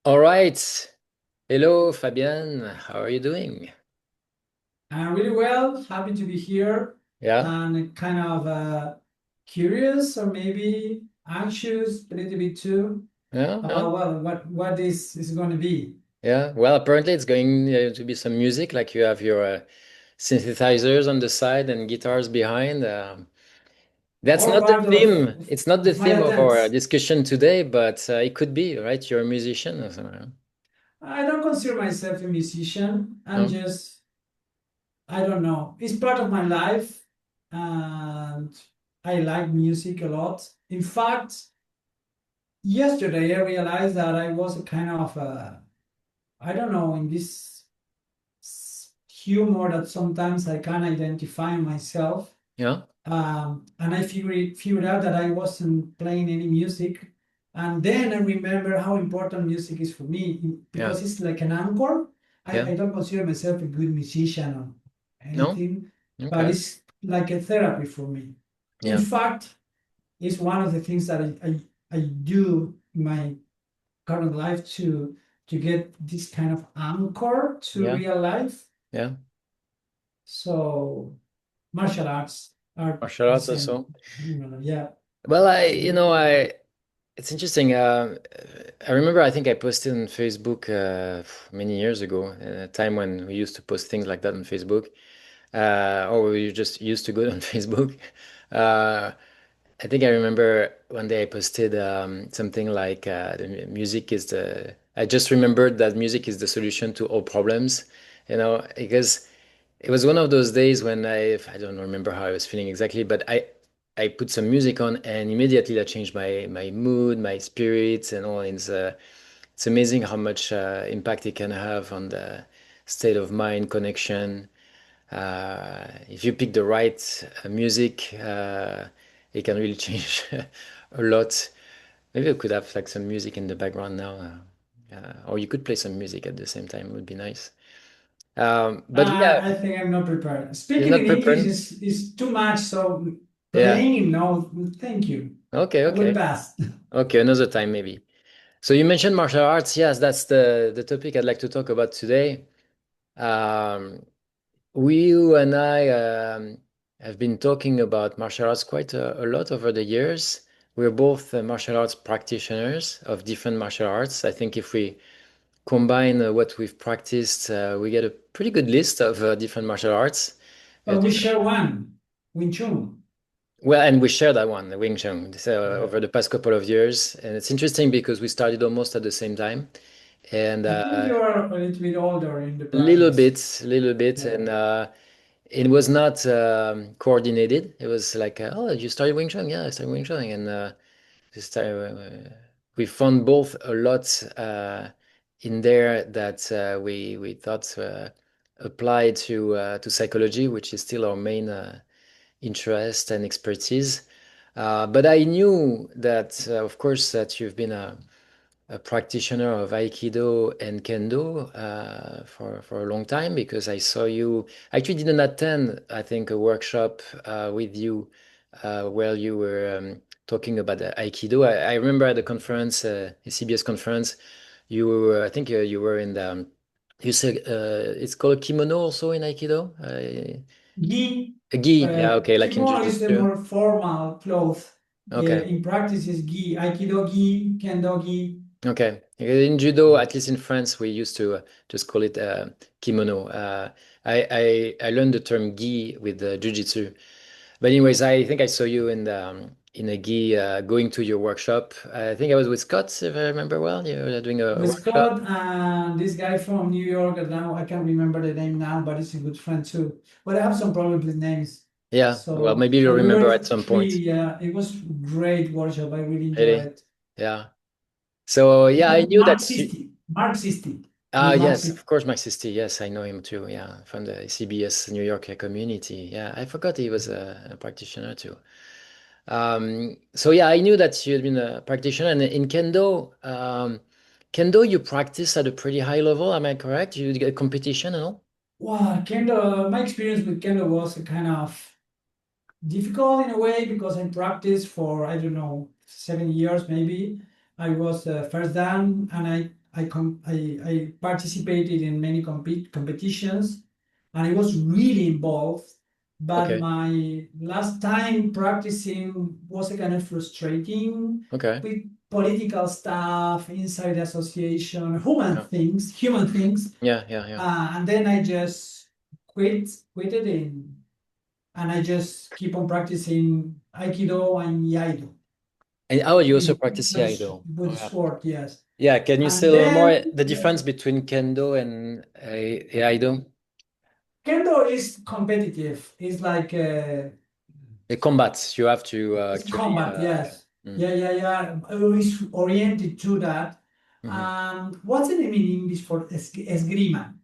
All right. Hello, Fabian. How are you doing? Really well, happy to be here Yeah, and kind of curious or maybe anxious a little bit too yeah, yeah, about what this is going to be. yeah. Well, apparently it's going to be some music, like you have your synthesizers on the side and guitars behind. That's All not the part theme. It's not the of my theme of our attempts. discussion today, but it could be, right? You're a musician or something. I don't consider myself a musician. No? I don't know. It's part of my life and I like music a lot. In fact, yesterday I realized that I was a kind of, I don't know, in this humor that sometimes I can identify myself. Yeah, And I figured out that I wasn't playing any music. And then I remember how important music is for me yeah, because it's like an anchor. yeah. I don't consider myself a good musician or No? anything, but Okay. it's like a therapy for me. In Yeah, fact, it's one of the things that I do in my current life to get this kind of anchor to yeah, real life. yeah. So martial arts are Martial the arts same. also. Yeah. Well, it's interesting. I remember, I think I posted on Facebook many years ago, a time when we used to post things like that on Facebook, or we just used to go on Facebook. Uh, I think I remember one day I posted something like music is the. I just remembered that music is the solution to all problems, because it was one of those days when I don't remember how I was feeling exactly, but I put some music on and immediately that changed my mood, my spirits, and all. It's amazing how much impact it can have on the state of mind, connection. If you pick the right music, it can really change a lot. Maybe I could have like some music in the background now, or you could play some music at the same time. It would be nice. But yeah, I think I'm not prepared. you're Speaking not in English prepared. is too much, so Yeah. playing, no, thank you. Okay, I will okay. pass. Okay, another time maybe. So you mentioned martial arts. Yes, that's the topic I'd like to talk about today. Um, you and I have been talking about martial arts quite a lot over the years. We're both martial arts practitioners of different martial arts. I think if we combine what we've practiced, we get a pretty good list of different martial arts. But we share one, Wing Chun. Well, and we share that one, the Wing Chun, so, Yeah. over the past couple of years. And it's interesting because we started almost at the same time. And I think you are a little bit older in the a little practice. bit, a little bit. Yeah. And it was not coordinated. It was like, oh, you started Wing Chun? Yeah, I started Wing Chun. And we found both a lot in there that we thought applied to psychology, which is still our main interest and expertise. But I knew that, of course, that you've been a practitioner of Aikido and Kendo for a long time because I saw you. I actually didn't attend, I think, a workshop with you where you were talking about the Aikido. I remember at the conference, a CBS conference, you were, I think you were in the, you said it's called kimono also in Aikido? Gi, A gi, yeah, okay, like in kimono is the Jiu-Jitsu. more formal cloth. Okay. In practice is gi, Aikido gi, Kendo gi. Okay. In judo, at least in France, we used to just call it kimono. I learned the term gi with jiu-jitsu. But anyways, I think I saw you in a gi going to your workshop. I think I was with Scott, if I remember well. You were doing a With workshop. Scott and this guy from New York, and now I can't remember the name now, but he's a good friend too. But I have some problems with names. Yeah. Well, So, maybe you'll but we remember were at some point. three. Yeah, it was great workshop. I really enjoyed Really? it. Yeah. So yeah, I knew that. Marxisti. Ah, With yes, of Marxisti. course, Max Sisti. Yes, I know him too. Yeah, from the CBS New York community. Yeah, I forgot he was a practitioner too. So yeah, I knew that you had been a practitioner, and in Kendo, Kendo you practice at a pretty high level. Am I correct? You get competition and all? Wow, Kendo. My experience with Kendo was a kind of difficult in a way because I practiced for I don't know 7 years maybe. I was first dan and I participated in many competitions, and I was really involved. But Okay. my last time practicing was a kind of frustrating Okay. with political stuff inside the association, Yeah. human things. Yeah. Yeah. Yeah. And then I just quitted in, and I just keep on practicing Aikido and Iaido And oh, you also with practice Iaido. with Oh, yeah. sport, yes. Yeah. Can you say And a little more then the difference between Kendo and Iaido? Kendo is competitive. It's like The combats. You have to it's actually. combat, Yeah. yes. Mm. Yeah. It's oriented to that. Hmm. And what's the name in English for esgrima?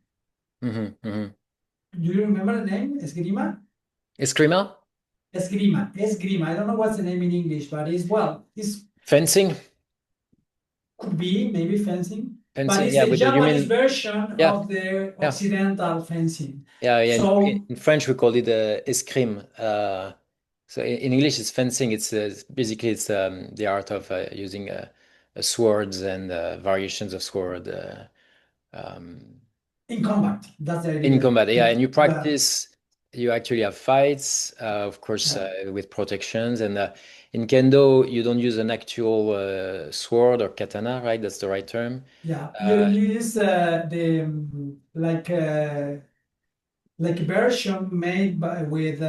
Hmm. Hmm. Do you remember the name? Esgrima? Eskrima? Esgrima. Esgrima. I don't know what's the name in English, but it's well, it's Fencing? could be maybe fencing, but Fencing. it's Yeah. the But you Japanese mean? version Yeah. of the Yeah. Occidental fencing. Yeah. Yeah. So In French, we call it escrime. So in English, it's fencing. It's basically it's the art of using swords and variations of sword. Um, in combat, that's the In idea. combat, yeah, and you Yeah, practice, you actually have fights, of course, yeah. with protections. And in Kendo, you don't use an actual sword or katana, right? That's the right term. Yeah, Uh, you use the like a version made by with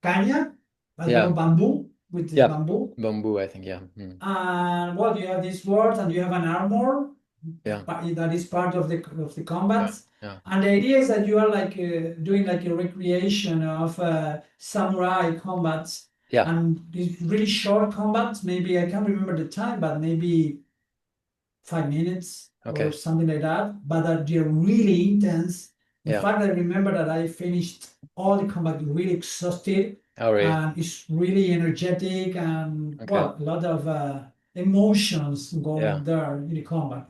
caña, I don't know, yeah, bamboo with the yeah, bamboo. bamboo, I think, yeah. Mm. And well, you have this sword and you have an armor Yeah, that is part of the yeah, combat. yeah, And the idea is that you are like doing like a recreation of samurai combats, yeah, and these really short combats. Maybe I can't remember the time, but maybe 5 minutes or okay, something like that. But that they're really intense. In yeah, fact, I remember that I finished all the combat really exhausted, oh, really? and it's really energetic and Okay, well, a lot of emotions yeah. going there in the combat.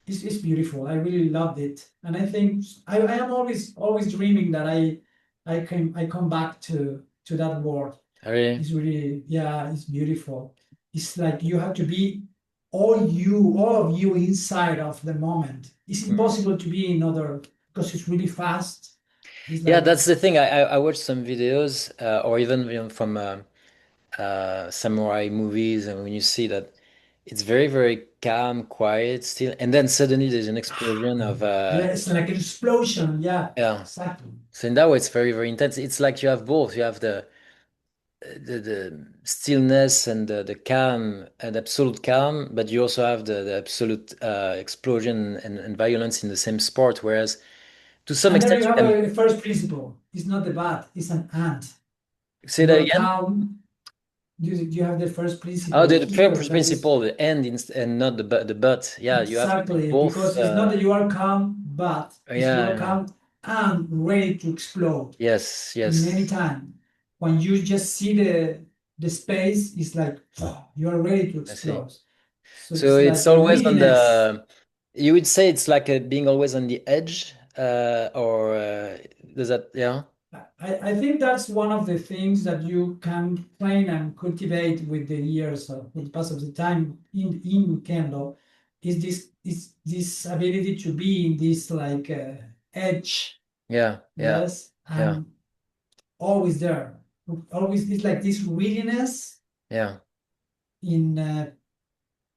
It's beautiful. I really loved it, and I think I am always dreaming that I come back to that world. Oh, really? It's really, yeah, it's beautiful. It's like you have to be all of you inside of the moment. It's Mm. impossible to be in other because it's really fast. It's Yeah, like that's the thing. I watched some videos, or even from samurai movies, and when you see that it's very, very calm, quiet still, and then suddenly there's an explosion of yeah, it's like an explosion. Yeah, yeah. exactly. So in that way, it's very, very intense. It's like you have both. You have the stillness and the calm and absolute calm, but you also have the absolute explosion and violence in the same sport. Whereas to some And there extent, you you have can a first principle. It's not the bat, it's an ant. say You that are again. calm. You have the first Oh, principle the here. first That is principle, the end and not the but. Yeah, you have to exactly both. because it's not that you are calm, but it's you Yeah, are yeah. calm and ready to explode Yes, in any yes. time. When you just see the space, it's like you are ready to I see. explode. So So it's it's like a always on readiness. the, you would say it's like being always on the edge, or does that, yeah? I think that's one of the things that you can train and cultivate with the years, with the pass of the time in Kendo, is this ability to be in this like edge, Yeah, yeah, yes, yeah, and always there, always it's like this readiness yeah. in a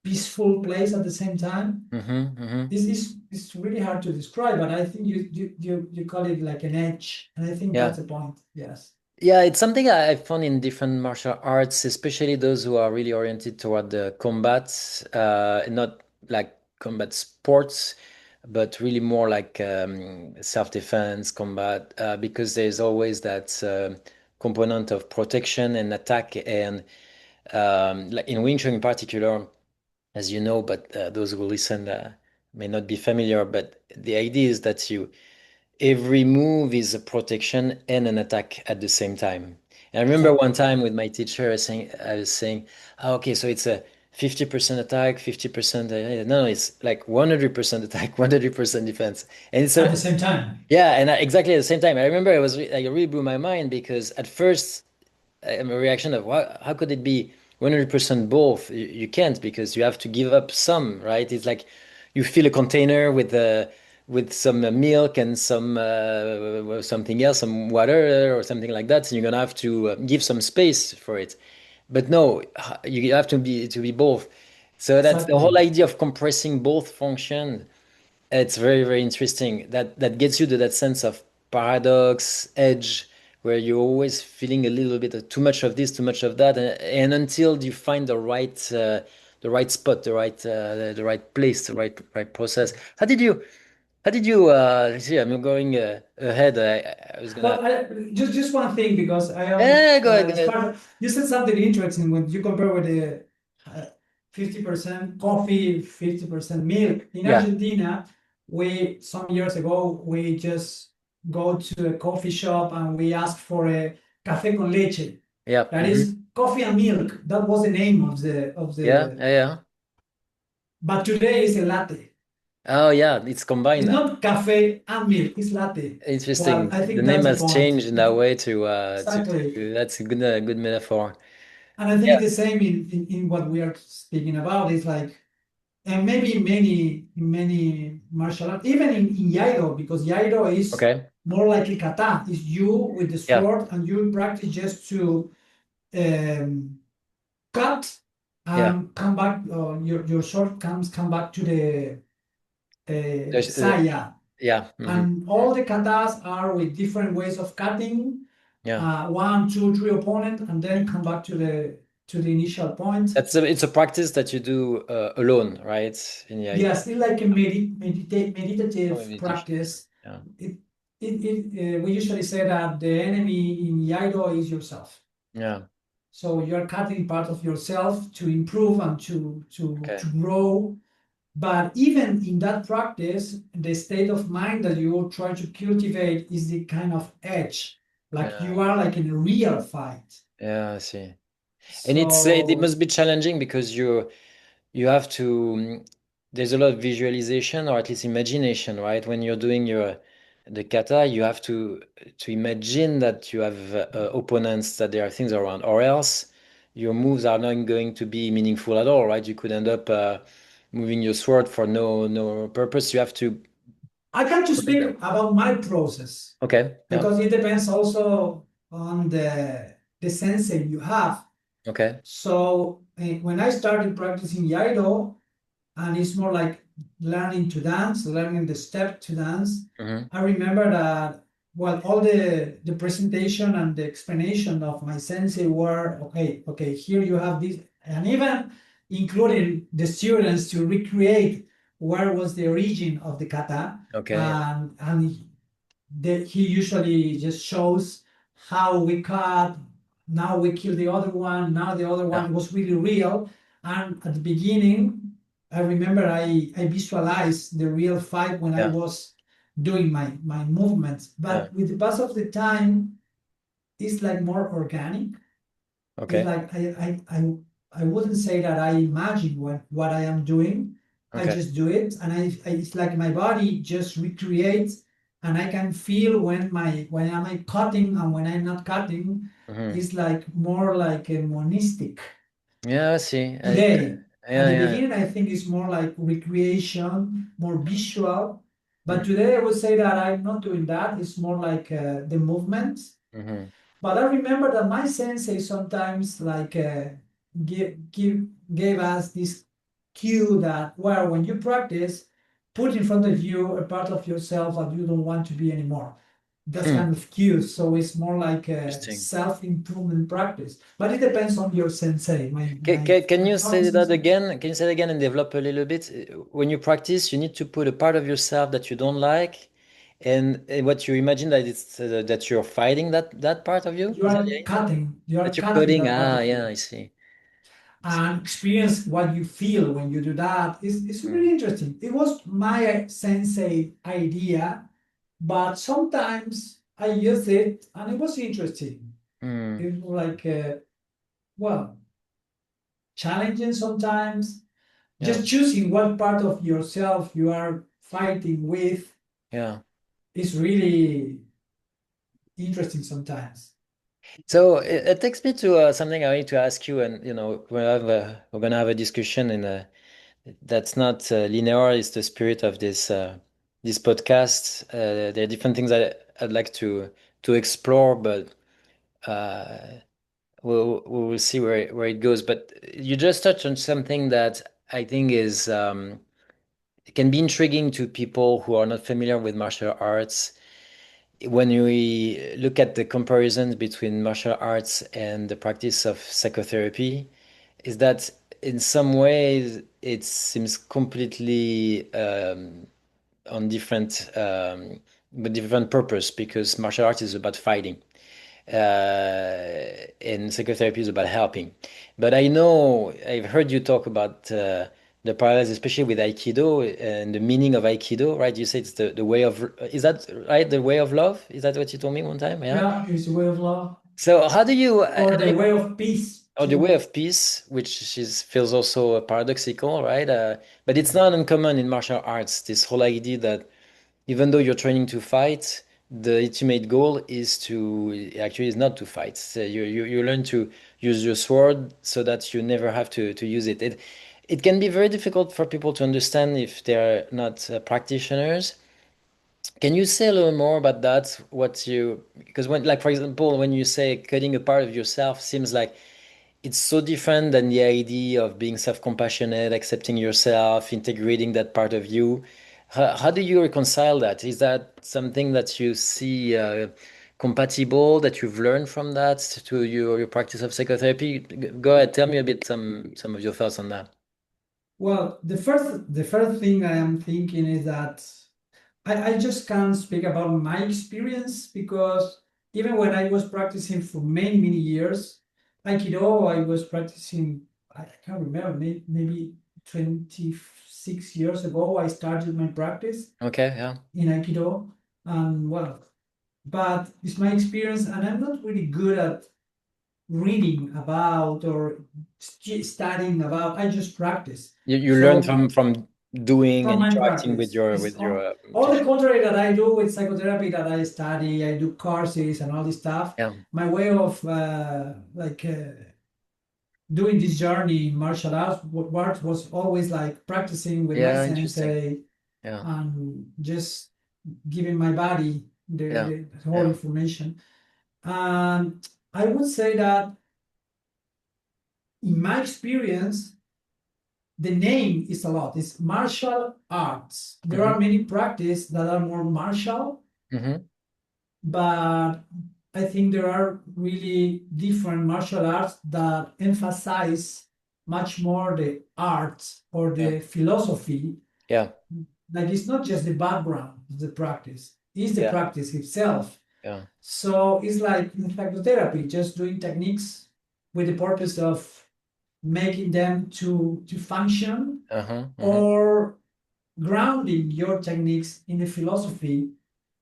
peaceful place at the same time. Mm-hmm, mm-hmm. This is it's really hard to describe, but I think you call it like an edge, and I think Yeah. that's the point. Yes. Yeah, it's something I found in different martial arts, especially those who are really oriented toward the combat, not like combat sports, but really more like self-defense combat, because there's always that component of protection and attack. And like in Wing Chun in particular, as you know, but those who listen may not be familiar, but the idea is that every move is a protection and an attack at the same time. And I remember one Exactly. time with my teacher, I was saying, "Ah, okay, so it's a 50% attack, 50%, no, it's like 100% attack, 100% defense." And it's At a, the same time. yeah, and exactly at the same time. I remember like, it really blew my mind because at first, I'm a reaction of how could it be 100% both? You can't because you have to give up some, right? It's like you fill a container with some milk and some something else, some water or something like that, and you're gonna have to give some space for it. But no, you have to be both. So that's the whole Exactly. idea of compressing both functions. It's very, very interesting. That gets you to that sense of paradox, edge, where you're always feeling a little bit of too much of this, too much of that, and until you find the right spot, the right place, the right process. How did you? See, I'm going ahead. I was gonna. Well, just one thing because I am Yeah, go ahead, go as ahead. part of, you said something interesting when you compare with the 50% coffee, 50% milk. In Yeah, Argentina, we some years ago we just go to a coffee shop and we ask for a café con leche. yeah, That is coffee and milk. That was the name of yeah, the. yeah, yeah. But today is a latte. Oh, yeah, it's combined It's now. not cafe and milk. It's latte. Well, Interesting. I The think name that's the has point. changed in that way Exactly. that's a good metaphor. And I think Yeah. it's the same in what we are speaking about. It's like, and maybe in many martial arts, even in Jaido, because Jaido is Okay. more like a kata. It's you with the Yeah. sword and you practice just to um, cut Yeah. and come back, your sword come back to the There's, saya. yeah. And all the katas are with different ways of cutting, Yeah. one, two, three opponent, and then come back to the initial point. It's a practice that you do alone, right? In the idea Yeah, still like a of meditative meditation. practice. Yeah. It, we usually say that the enemy in Iaido is yourself. Yeah. So you're cutting part of yourself to improve and Okay. to grow. But even in that practice, the state of mind that you try to cultivate is the kind of edge, like Yeah. you are like in a real fight. Yeah, I see. And it So must be challenging because you have to there's a lot of visualization or at least imagination, right? When you're doing your the kata, you have to imagine that you have opponents, that there are things around, or else your moves are not going to be meaningful at all, right? You could end up moving your sword for no purpose. You have to. I can to speak about my process Okay, yeah, because it depends also on the sensei you have. okay, So when I started practicing Iaido, and it's more like learning to dance, learning the step to dance. hmm, I remember that, well, all the presentation and the explanation of my sensei were, okay, here you have this, and even including the students to recreate where was the origin of the kata, okay, and he usually just shows how we cut, now we kill the other one, now the other yeah, one was really real. And at the beginning, I remember I visualized the real fight when I yeah, was doing my movements. yeah, But with the pass of the time, it's like more organic. It's okay, like I wouldn't say that I imagine what I am doing. I okay, just do it, and it's like my body just recreates, and I can feel when am I cutting and when I'm not cutting. hmm, It's like more like a monistic yeah, I see. today. At Yeah, the yeah, beginning, I think it's more like recreation, more visual. But mm, today, I would say that I'm not doing that. It's more like the movement. hmm, But I remember that my sensei sometimes like gave us this cue that, well, when you practice, put in front of you a part of yourself that you don't want to be anymore. That's hmm, kind of cue. So it's more like a interesting. self-improvement practice. But it depends on your sensei. Can My you current say that sensei. again? Can you say it again and develop a little bit? When you practice, you need to put a part of yourself that you don't like, and what you imagine that it's that you're fighting that part of you. Is that the idea? You are That you're cutting coding? that part Ah, of yeah, you. I see. I see. And experience what you feel when you do that is really Mm, interesting. It was my sensei idea, but sometimes I use it and it was interesting. mm, It was like, well, challenging sometimes. yeah, Just choosing what part of yourself you are fighting with yeah. is really interesting sometimes. So it takes me to something I need to ask you, and we're gonna have a discussion in that's not linear is the spirit of this podcast. There are different things I'd like to explore, but uh, we will see where it goes. But you just touched on something that I think is it can be intriguing to people who are not familiar with martial arts. When we look at the comparisons between martial arts and the practice of psychotherapy, is that in some ways it seems completely on different with different purpose because martial arts is about fighting and psychotherapy is about helping. But I know I've heard you talk about the parallels, especially with Aikido and the meaning of Aikido, right? You say it's the way of, is that right? The way of love? Is that what you told me one time? Yeah. Yeah, it's the way of love So how do you, or the way of peace or the way too. of peace, which is feels also paradoxical, right? But it's not uncommon in martial arts, this whole idea that even though you're training to fight, the ultimate goal is to actually is not to fight. So you learn to use your sword so that you never have to use it. It can be very difficult for people to understand if they're not practitioners. Can you say a little more about that? What you, because when, like for example, when you say cutting a part of yourself seems like it's so different than the idea of being self-compassionate, accepting yourself, integrating that part of you. How do you reconcile that? Is that something that you see compatible, that you've learned from that to your practice of psychotherapy? Go ahead, tell me a bit some of your thoughts on that. Well, the first thing I am thinking is that I just can't speak about my experience because even when I was practicing for many, many years, Aikido, I was practicing, I can't remember, maybe 26 years ago, I started my practice Okay, yeah. in Aikido. And well, but it's my experience, and I'm not really good at reading about or studying about. I just practice. You learn So from doing from and my interacting with practice. your It's all the teacher. contrary that I do with psychotherapy that I study, I do courses and all this stuff. Yeah, My way of doing this journey in martial arts was always like practicing with my yeah, interesting. sensei Yeah, and just giving my body yeah, the whole yeah. information. And I would say that in my experience, the name is a lot. It's martial arts. There Hmm. are many practices that are more martial, Hmm. but I think there are really different martial arts that emphasize much more the art or Yeah, the philosophy. yeah, Like it's not just the background of the practice, it's the yeah, practice itself. yeah. So it's like in psychotherapy, just doing techniques with the purpose of making them to function Uh-huh, uh-huh. or grounding your techniques in a philosophy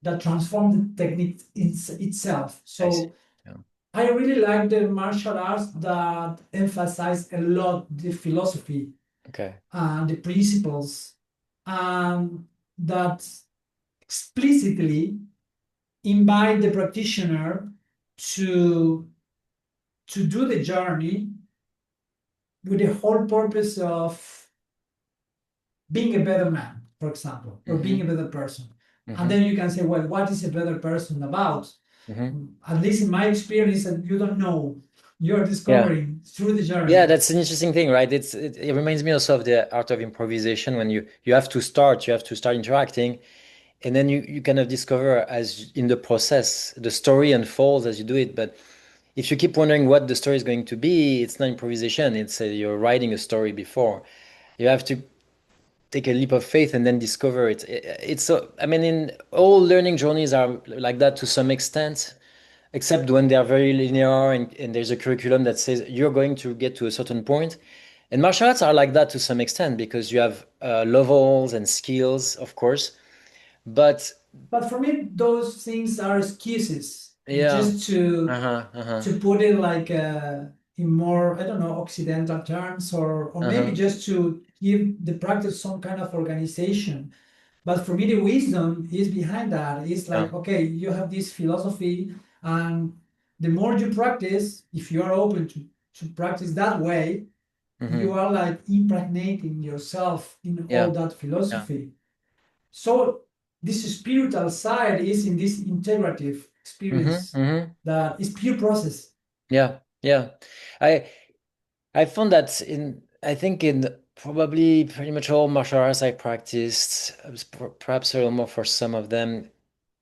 that transforms the technique itself. I see. So Yeah. I really like the martial arts that emphasize a lot the philosophy Okay. and the principles, and that explicitly invite the practitioner to to do the journey with the whole purpose of being a better man, for example, or being Mm-hmm. a better person. And Mm-hmm. then you can say, well, what is a better person about? Mm-hmm. At least in my experience, and you don't know, you're Yeah. discovering through the Yeah, journey. that's an interesting thing, right? It reminds me also of the art of improvisation when you have to start interacting, and then you kind of discover as in the process, the story unfolds as you do it. But if you keep wondering what the story is going to be, it's not improvisation. It's you're writing a story before. You have to take a leap of faith and then discover it. It's so, I mean, in all learning journeys are like that to some extent, except when they are very linear and there's a curriculum that says you're going to get to a certain point. And martial arts are like that to some extent because you have levels and skills, of course. But But for me, those things are excuses yeah, just to uh-huh, uh-huh, to put it like in more, I don't know, Occidental terms, or maybe uh-huh, just to give the practice some kind of organization. But for me, the wisdom is behind that. It's yeah, like, okay, you have this philosophy, and the more you practice, if you are open to practice that way, you Hmm. are like impregnating yourself in all Yeah. that Yeah. philosophy. So this spiritual side is in this integrative Hmm. experience Hmm. that is pure process. Yeah. Yeah. I I found that I think in probably pretty much all martial arts I practiced, perhaps a little more for some of them,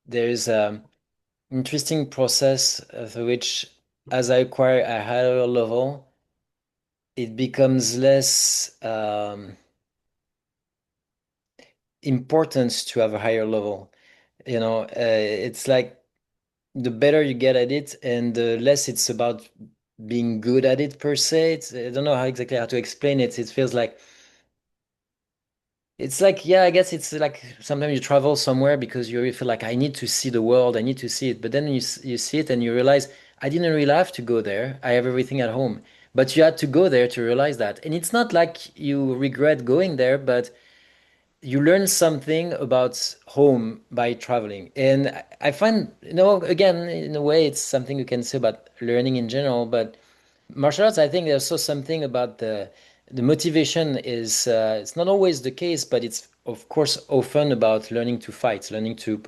there is an interesting process through which, as I acquire a higher level, it becomes less important to have a higher level. It's like the better you get at it, and the less it's about being good at it per se. I don't know how to explain it. It feels like it's like, yeah, I guess it's like sometimes you travel somewhere because you really feel like I need to see the world, I need to see it. But then you see it and you realize I didn't really have to go there. I have everything at home. But you had to go there to realize that. And it's not like you regret going there, but you learn something about home by traveling. And I find, again, in a way, it's something you can say about learning in general, but martial arts, I think there's also something about the motivation is it's not always the case, but it's of course often about learning to fight, learning to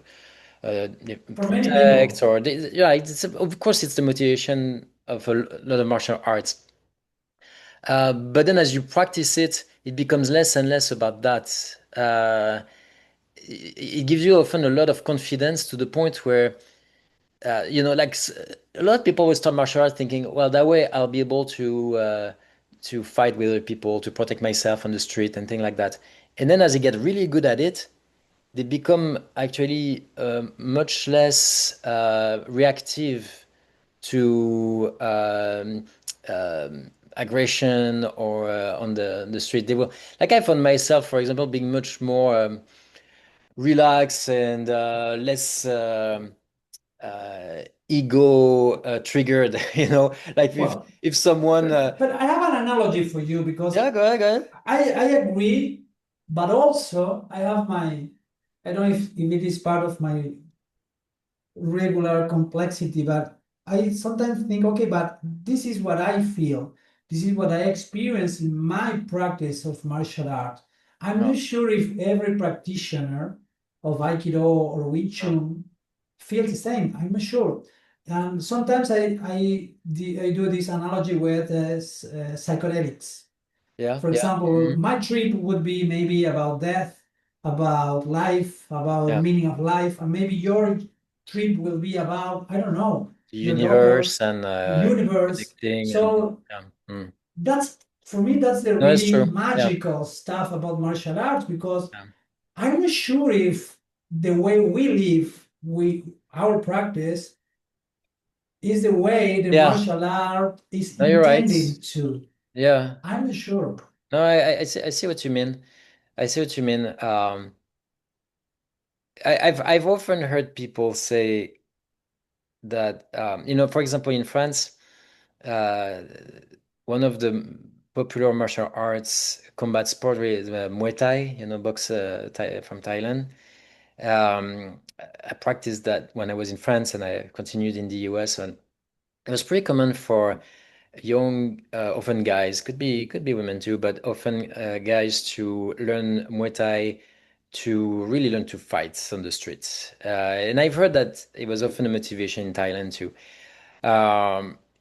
uh, For many protect, people, or yeah, of course it's the motivation of a lot of martial arts. But then as you practice it, it becomes less and less about that. It gives you often a lot of confidence to the point where like a lot of people will start martial arts thinking, well, that way I'll be able to fight with other people, to protect myself on the street and things like that. And then as they get really good at it, they become actually much less reactive to aggression or on the street. They will, like I found myself, for example, being much more relaxed and less. Ego triggered, like well, if someone but I have an analogy for you because yeah, go ahead, go ahead. I agree, but also I have my, I don't know if it is part of my regular complexity, but I sometimes think, okay, but this is what I feel. This is what I experience in my practice of martial art. I'm No, not sure if every practitioner of Aikido or Wing no. Chun feels the same. I'm not sure. And sometimes I do this analogy with psychedelics. Yeah, For yeah, example, mhm, my trip would be maybe about death, about life, about yeah. meaning of life, and maybe your trip will be about, I don't know, The your daughter, universe and universe. connecting and So yeah. Mm. that's for me, that's the No, it's really true. Yeah, magical stuff about martial arts because yeah, I'm not sure if the way we live, our practice is the way the yeah. martial art is No, you're right. intended to. Yeah. I'm not sure. No, I see what you mean. I see what you mean. I've often heard people say that for example, in France, uh, one of the popular martial arts combat sport is Muay Thai, box from Thailand. I practiced that when I was in France, and I continued in the US, and it was pretty common for young, often guys, could be women too, but often guys to learn Muay Thai to really learn to fight on the streets. And I've heard that it was often a motivation in Thailand too.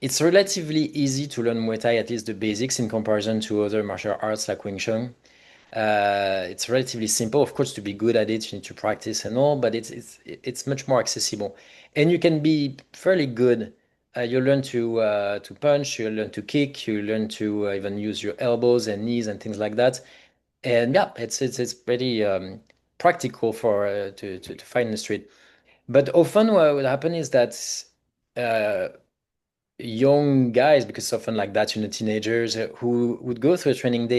It's relatively easy to learn Muay Thai, at least the basics, in comparison to other martial arts like Wing Chun. It's relatively simple. Of course, to be good at it, you need to practice and all, but it's much more accessible, and you can be fairly good. You learn to punch, you learn to kick, you learn to even use your elbows and knees and things like that. And yeah, it's pretty practical for to fight in the street. But often what would happen is that uh, young guys, because often like that, teenagers who would go through a training,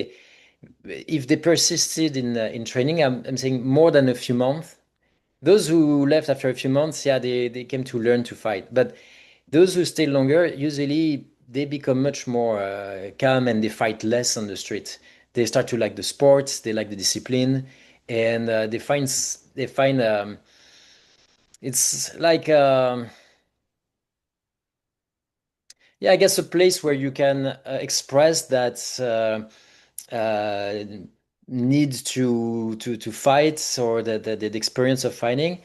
if they persisted in training, I'm saying more than a few months. Those who left after a few months, yeah, they came to learn to fight. But those who stay longer, usually they become much more calm and they fight less on the street. They start to like the sports, they like the discipline, and they find it's like Yeah, I guess a place where you can express that need to fight, or the experience of fighting,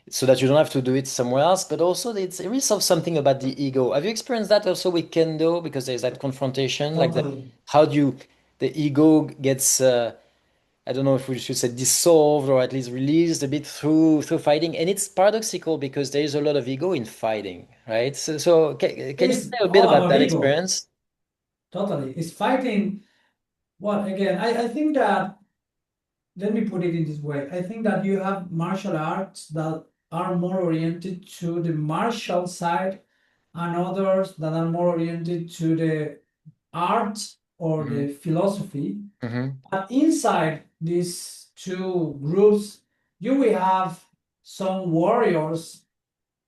so that you don't have to do it somewhere else. But also, there is something about the ego. Have you experienced that also with kendo? Because there's that confrontation, like the Totally. how do you the ego gets I don't know if we should say dissolved, or at least released a bit through fighting. And it's paradoxical because there is a lot of ego in fighting, right? So can you It's say a bit all about about that ego. experience? Totally. It's fighting. Well, again, I think that, let me put it in this way. I think that you have martial arts that are more oriented to the martial side, and others that are more oriented to the art or Hmm. the philosophy. Hmm. But inside these two groups, you will have some warriors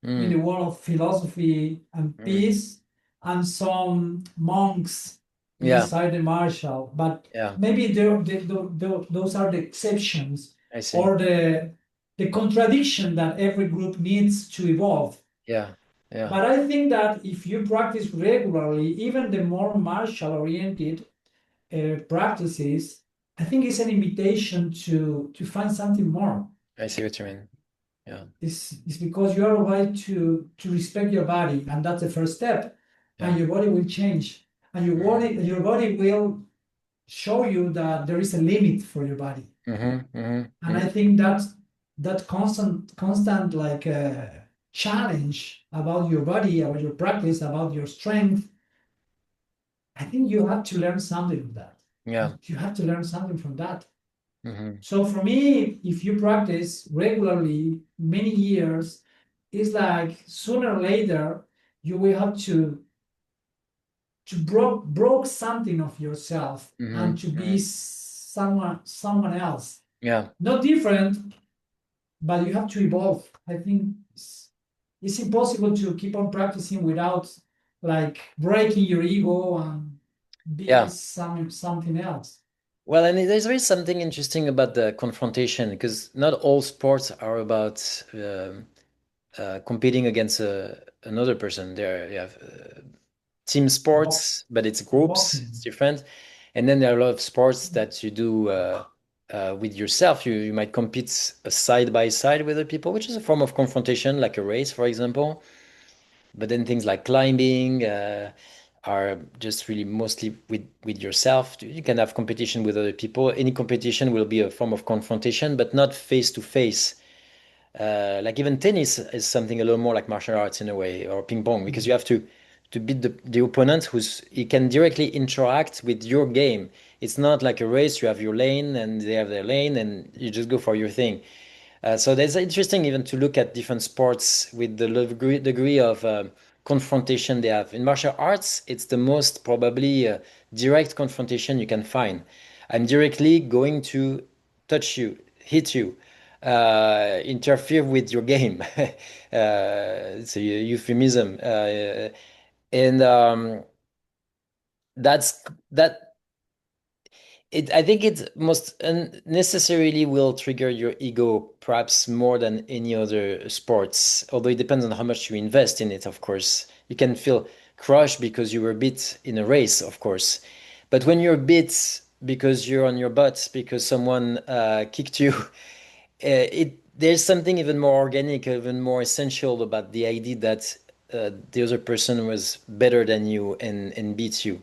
in the Mm. world of philosophy and Mm. peace, and some monks Yeah, inside the martial. But yeah, maybe those are the exceptions, I see. or the contradiction that every group needs to evolve. Yeah, yeah. But I think that if you practice regularly, even the more martial oriented practices, I think it's an invitation to find something more. I see what you mean. Yeah, It's because you are obliged to respect your body, and that's the first step. yeah. And your body will change, and Mm. your body will show you that there is a limit for your body. Hmm. Hmm. And I Hmm. think that constant like challenge about your body, about your practice, about your strength. I think you have to learn something from that. Yeah. You have to learn something from that. Hmm. So for me, if you practice regularly many years, it's like sooner or later you will have to broke something of yourself and Hmm. to be Hmm. someone else. Yeah, Not different, but you have to evolve. I think it's impossible to keep on practicing without like breaking your ego and being yeah. something else. Well, and there's really something interesting about the confrontation, because not all sports are about competing against another person. There you have team Box, sports, but it's groups, it's boxing. different. And then there are a lot of sports that you do with yourself. You might compete side by side with other people, which is a form of confrontation, like a race, for example. But then things like climbing are just really mostly with yourself. You can have competition with other people. Any competition will be a form of confrontation, but not face to face. Like even tennis is something a little more like martial arts in a way, or ping pong, because you have to beat the opponent who's he can directly interact with your game. It's not like a race. You have your lane and they have their lane, and you just go for your thing. So that's interesting even to look at different sports with the degree of confrontation they have. In martial arts, it's the most probably direct confrontation you can find. I'm directly going to touch you, hit you, interfere with your game. It's a euphemism. And that's that I think it most unnecessarily will trigger your ego, perhaps more than any other sports. Although it depends on how much you invest in it, of course. You can feel crushed because you were beat in a race, of course. But when you're beat because you're on your butt, because someone kicked you, it there's something even more organic, even more essential about the idea that the other person was better than you and beat you.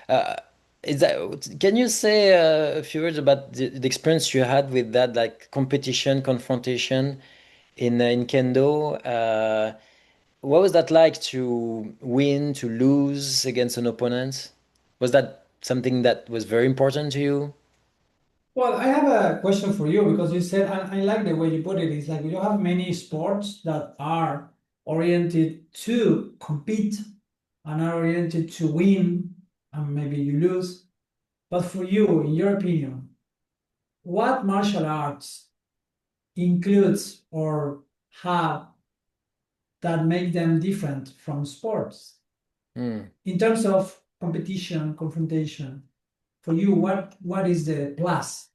Uh, is that, can you say a few words about the experience you had with that, like competition, confrontation in Kendo? What was that like to win, to lose against an opponent? Was that something that was very important to you? Well, I have a question for you because you said, I like the way you put it. It's like you have many sports that are oriented to compete and are oriented to win, and maybe you lose. But for you, in your opinion, what martial arts includes or have that make them different from sports Hmm. in terms of competition, confrontation? For you, what is the plus?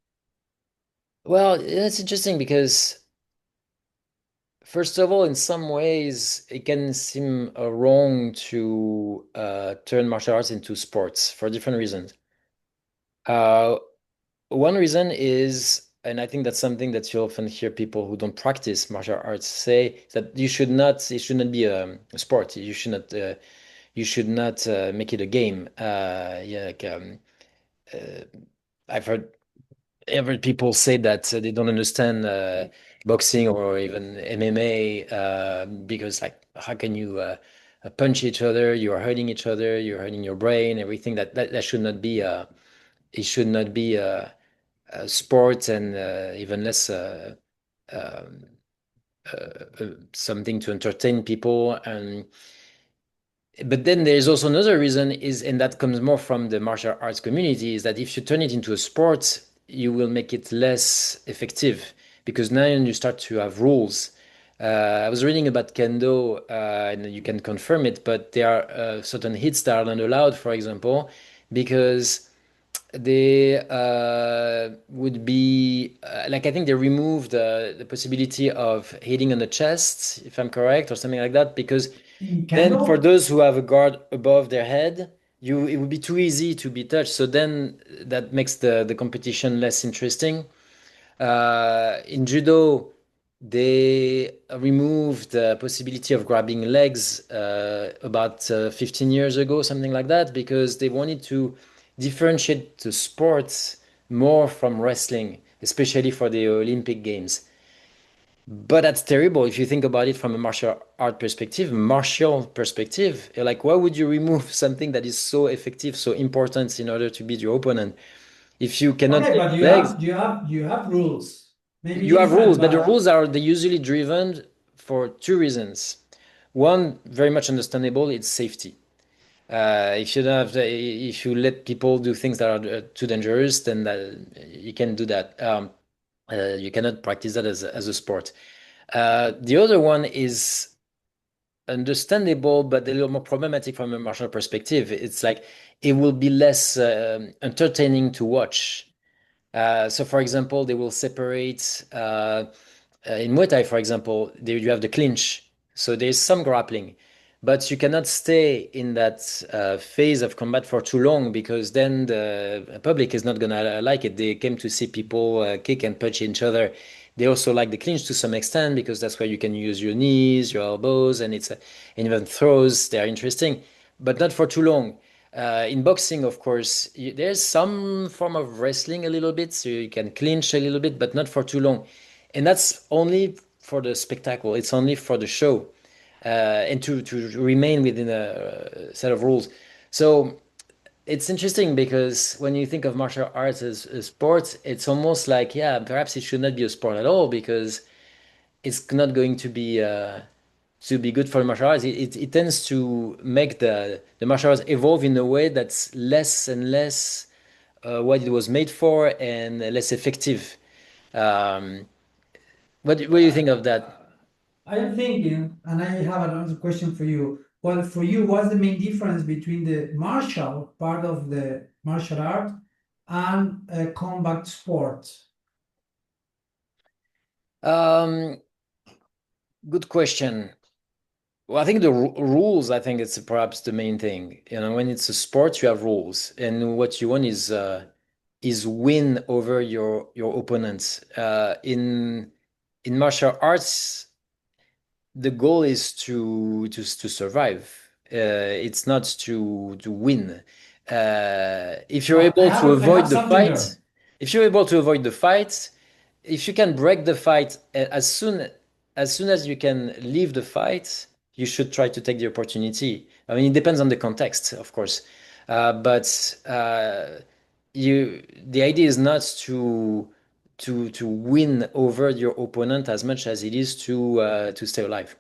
Well, it's interesting because First of all, in some ways, it can seem wrong to turn martial arts into sports for different reasons. Uh, One reason is, and I think that's something that you often hear people who don't practice martial arts say, that it should not be a sport. You should not make it a game. Yeah, uh, I've heard people say that they don't understand boxing or even MMA because, like, how can you punch each other? You are hurting each other. You're hurting your brain. Everything that should not be. It should not be. Sports and even less um, something to entertain people. And but then there's also another reason is, and that comes more from the martial arts community, is that if you turn it into a sport, you will make it less effective because now you start to have rules. I was reading about kendo, and you can confirm it, but there are certain hits that are not allowed, for example, because they would be like I think they removed the possibility of hitting on the chest, if I'm correct, or something like that, because In then for Kendo, those who have a guard above their head, it would be too easy to be touched. So then that makes the competition less interesting. In judo, they removed the possibility of grabbing legs about 15 years ago, something like that, because they wanted to differentiate the sports more from wrestling, especially for the Olympic Games. But that's terrible if you think about it from a martial perspective. Like, why would you remove something that is so effective, so important in order to beat your opponent? If you cannot okay, take but legs, you have rules, maybe you have different, rules, but the but rules are they usually driven for two reasons. One, very much understandable, it's safety. If you don't have if you let people do things that are too dangerous, then you can do that. You cannot practice that as a sport. The other one is understandable, but a little more problematic from a martial perspective. It's like it will be less entertaining to watch. So, for example, they will separate in Muay Thai, for example, there you have the clinch. So there's some grappling, but you cannot stay in that phase of combat for too long because then the public is not gonna like it. They came to see people kick and punch each other. They also like the clinch to some extent because that's where you can use your knees, your elbows, and and even throws. They're interesting, but not for too long. In boxing, of course, there's some form of wrestling a little bit, so you can clinch a little bit, but not for too long. And that's only for the spectacle. It's only for the show, and to remain within a set of rules. So it's interesting because when you think of martial arts as a sport, it's almost like, yeah, perhaps it should not be a sport at all because it's not going to be good for martial arts. It tends to make the martial arts evolve in a way that's less and less what it was made for and less effective. Um, what do you think of that? I am thinking, and I have another question for you. Well, for you, what's the main difference between the martial part of the martial art and combat sports? Um, Good question. Well, I think the rules, I think it's perhaps the main thing. You know, when it's a sport, you have rules, and what you want is win over your opponents. In martial arts, the goal is to survive. It's not to win. If you're Well, able to I have avoid the something fight, there. if you're able to avoid the fight, if you can break the fight as soon as you can leave the fight, you should try to take the opportunity. I mean, it depends on the context, of course, but the idea is not to win over your opponent as much as it is to stay alive.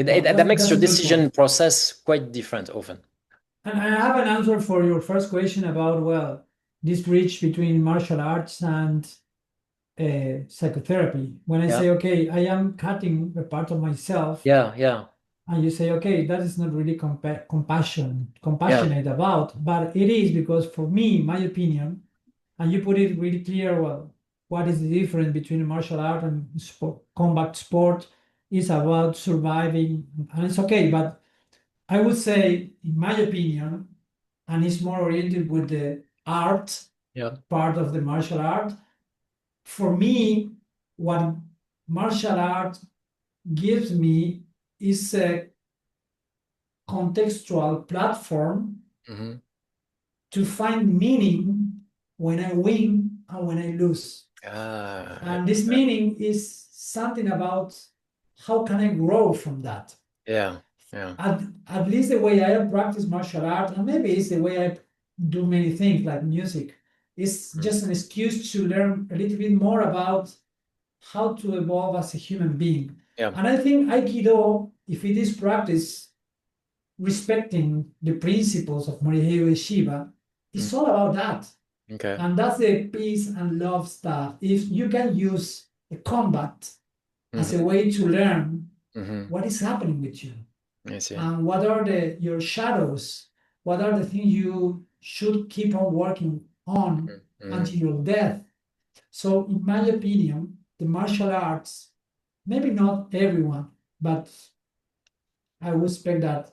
Well, That makes that's your a good decision point. process quite different often. And I have an answer for your first question about, well, this bridge between martial arts and psychotherapy. When I Yeah, say, okay, I am cutting a part of myself, yeah, yeah, and you say, okay, that is not really yeah. compassionate about, but it is because for me, my opinion, and you put it really clear, well, what is the difference between martial art and sport, combat sport? is about surviving, and it's okay. But I would say, in my opinion, and it's more oriented with the art Yeah. part of the martial art. For me, what martial art gives me is a contextual platform Hmm. to find meaning when I win and when I lose. Ah, And this meaning is something about how can I grow from that? yeah, yeah. At least the way I practice martial art, and maybe it's the way I do many things like music, is Mm. just an excuse to learn a little bit more about how to evolve as a human being. Yeah. And I think Aikido, if it is practiced respecting the principles of Morihei Shiba, Mm. it's all about that. Okay. And that's the peace and love stuff. If you can use a combat as a Hmm. way to learn Hmm. what is happening with you I see. and what are your shadows, what are the things you should keep on working on Hmm. until your death. So, in my opinion, the martial arts, maybe not everyone, but I would expect that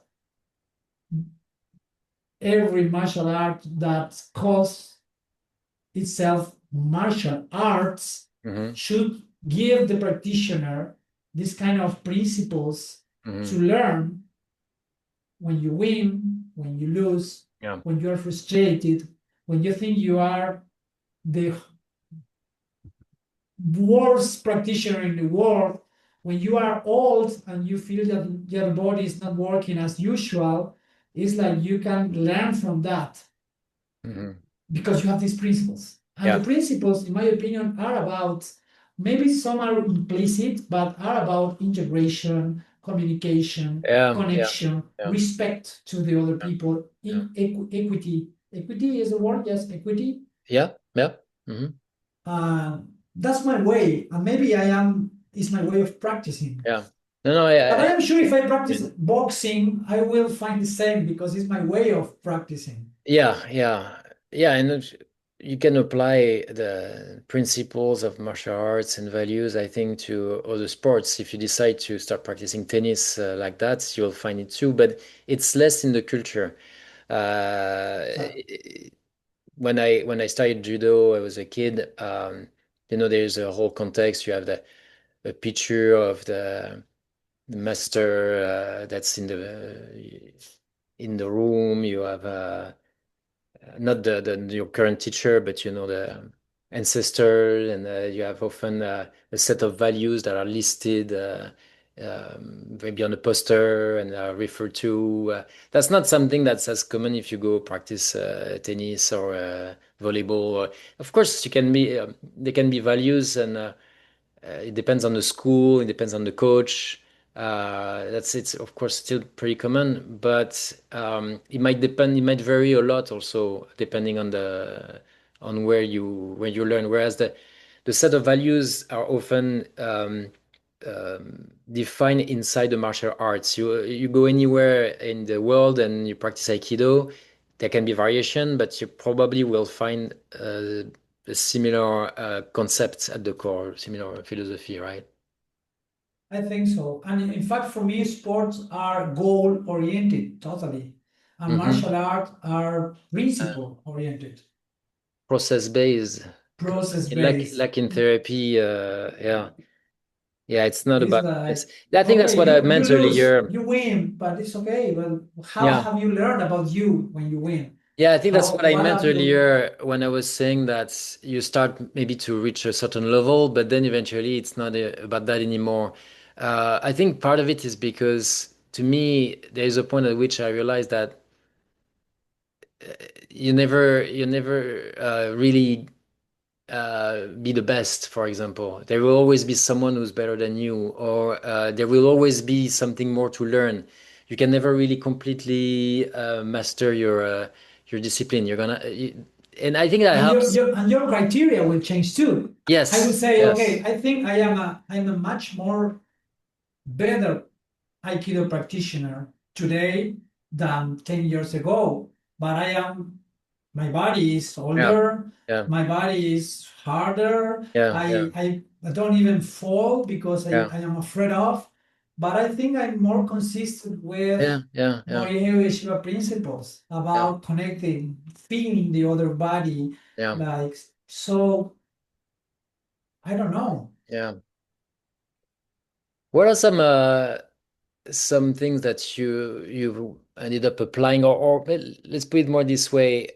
every martial art that calls itself martial arts Hmm. should give the practitioner this kind of principles to Hmm. learn when you win, when you lose, Yeah. when you are frustrated, when you think you are the worst practitioner in the world, when you are old and you feel that your body is not working as usual, it's like you can learn from that Hmm. because you have these principles. And the Yeah. principles, in my opinion, are about maybe some are implicit, but are about integration, communication, Yeah. connection, Yeah. respect to the other Yeah. people, Yeah. in equity. Equity is a word, yes, equity. Yeah. Yeah. Hmm. Uh, that's my way, and maybe I am is my way of practicing. Yeah. No, no, But I am sure if I I practice mean, boxing, I will find the same because it's my way of practicing. yeah, yeah, yeah, and you can apply the principles of martial arts and values, I think, to other sports. If you decide to start practicing tennis like that, you'll find it too, but it's less in the culture. Uh, So when I started judo, I was a kid. There's a whole context. You have a picture of the master that's in the room. You have not your current teacher, but the ancestor, and you have often a set of values that are listed maybe on a poster and are referred to. That's not something that's as common if you go practice tennis or volleyball. Of course, there can be values and. It depends on the school, it depends on the coach. It's of course still pretty common, but it might depend. It might vary a lot also depending on where you learn. Whereas the set of values are often defined inside the martial arts. You go anywhere in the world and you practice Aikido, there can be variation, but you probably will find a similar concept at the core, similar philosophy, right? I think so. And in fact, for me, sports are goal oriented totally, and Hmm. martial art are principle oriented, Process based, process like based. like in therapy. Yeah, yeah. It's not It's about. It's. like, I think that's okay, what I you meant lose, earlier. you win, but it's okay. But how Yeah. have you learned about you when you win? Yeah, I think that's How what I what meant have you? earlier when I was saying that you start maybe to reach a certain level, but then eventually it's not about that anymore. I think part of it is because to me, there is a point at which I realized that you never really be the best, for example. There will always be someone who's better than you, or there will always be something more to learn. You can never really completely master your discipline. And I think that And helps. your criteria will change too. I would Yes, say, okay, yes, I think I'm a much more better Aikido practitioner today than 10 years ago. But my body is yeah, older, yeah, my body is harder. yeah, yeah, I don't even fall because yeah, I am afraid of. but I think I'm more consistent with Yeah, yeah, yeah, Morihei Shiva principles yeah, about connecting, feeling the other body, yeah, like so. I don't know. yeah. What are some things that you ended up applying, or let's put it more this way.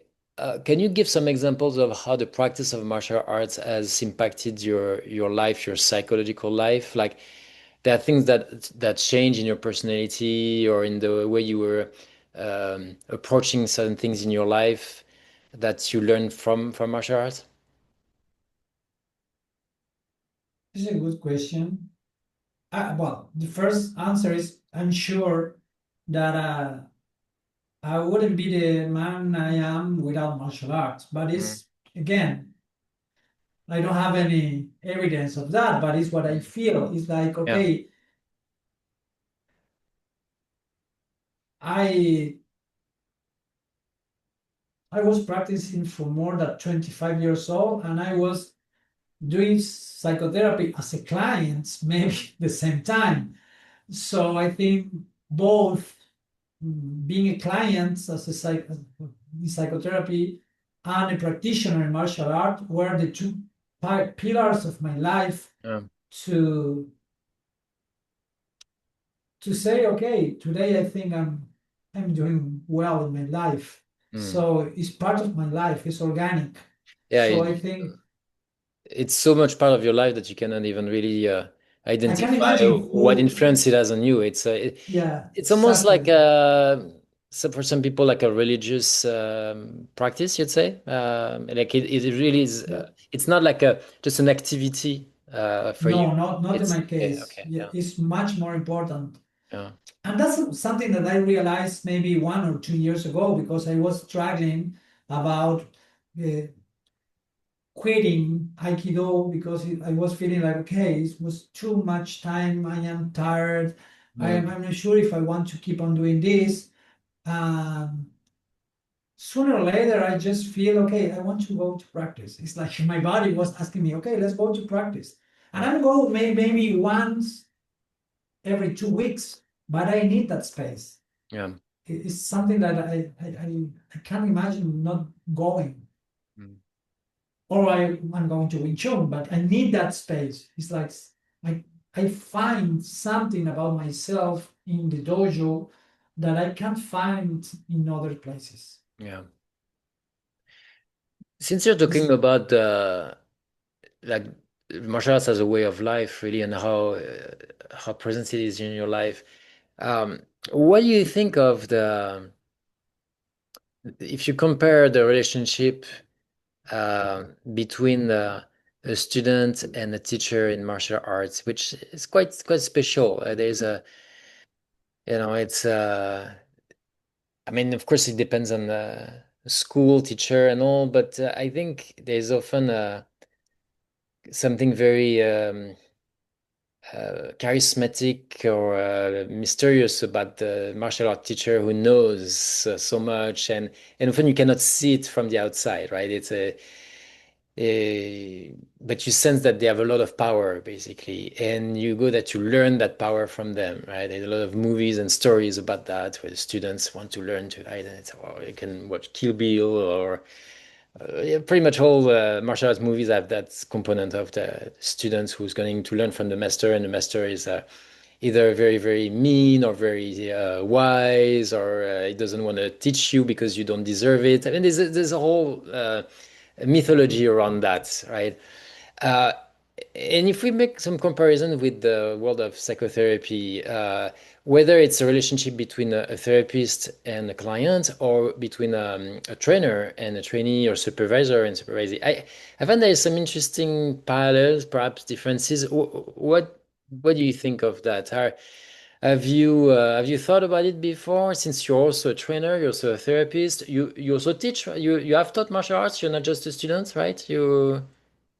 Can you give some examples of how the practice of martial arts has impacted your life, your psychological life? Like there are things that change in your personality or in the way you were approaching certain things in your life that you learned from martial arts? This is a good question. Well, the first answer is I'm sure that I wouldn't be the man I am without martial arts. But Mm, it's again, I don't have any evidence of that, but it's what I mm. feel. It's like, Yeah. okay, I I was practicing for more than 25 years old, and I was doing psychotherapy as a client, maybe Mm, the same time. So I think both being a client as a in psychotherapy and a practitioner in martial art were the two pillars of my life yeah. to say, okay, today I think I'm doing well in my life. Mm. So it's part of my life, it's organic. Yeah. So I think It's so much part of your life that you cannot even really I can identify imagine what who, influence it has on you. yeah, It's almost like exactly. so for some people like a religious practice, you'd say. Like it really is. Yeah. It's not like a just an activity for you. No, not in It's my okay, case. okay, Yeah, yeah, it's much more important. yeah, And that's something that I realized maybe 1 or 2 years ago because I was struggling about uh, quitting Aikido because I was feeling like, okay, it was too much time. I am tired. mm, I'm not sure if I want to keep on doing this. Um, Sooner or later, I just feel, okay, I want to go to practice. It's like my body was asking me, okay, let's go to practice. And yeah, I'll go maybe once every 2 weeks, but I need that space. yeah, It's something that I can't imagine not going. mm, Or I'm going to Wing Chun, but I need that space. It's like I, I find something about myself in the dojo that I can't find in other places. yeah. Since you're talking It's, about like martial arts as a way of life, really, and how present it is in your life. Um, what do you think of the if you compare the relationship between a student and a teacher in martial arts, which is quite special. There's a it's I mean, of course, it depends on the school teacher and all, but I think there's often something very charismatic or mysterious about the martial art teacher who knows so much, and often you cannot see it from the outside, right? But you sense that they have a lot of power, basically, and you go that you learn that power from them, right? There's a lot of movies and stories about that where the students want to learn to, right? And it's, oh, you can watch Kill Bill or yeah, pretty much all martial arts movies have that component of the students who's going to learn from the master, and the master is either very, very mean or very wise, or he doesn't want to teach you because you don't deserve it. I mean, there's a whole mythology around that, right? Uh, and if we make some comparison with the world of psychotherapy, whether it's a relationship between a therapist and a client, or between a trainer and a trainee, or supervisor and supervisee, I find there is some interesting parallels, perhaps differences. What do you think of that? Have you thought about it before? Since you're also a trainer, you're also a therapist, you also teach. You have taught martial arts. You're not just a student, right? You.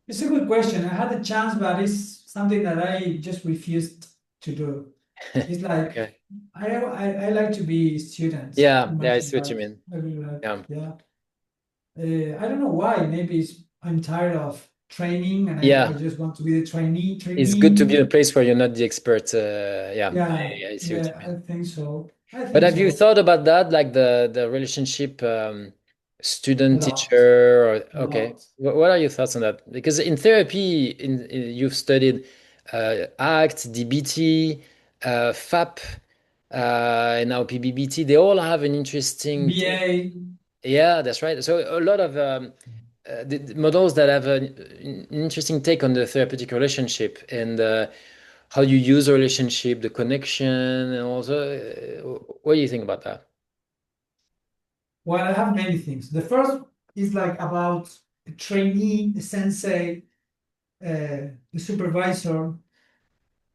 it's a good question. I had a chance, but it's something that I just refused to do. It's like Okay. I like to be student Yeah, in yeah, I martial see what you arts. mean. I really like, Yeah. yeah. I don't know why. Maybe I'm tired of. training, and I Yeah, just want to be the it's good to be in a trainee. place where you're not the expert. Yeah, Yeah, I see what you yeah, mean. I think so. I But think have you so. thought about that, like the relationship A student lot, teacher? Or a okay, lot. what are your thoughts on that? Because in therapy, you've studied ACT, DBT, FAP, and now PBBT. They all have an interesting take. BA. Yeah, that's right. So a lot of the models that have an interesting take on the therapeutic relationship and how you use a relationship, the connection, and also what do you think about that? Well, I have many things. The first is like about a trainee, a sensei, a supervisor.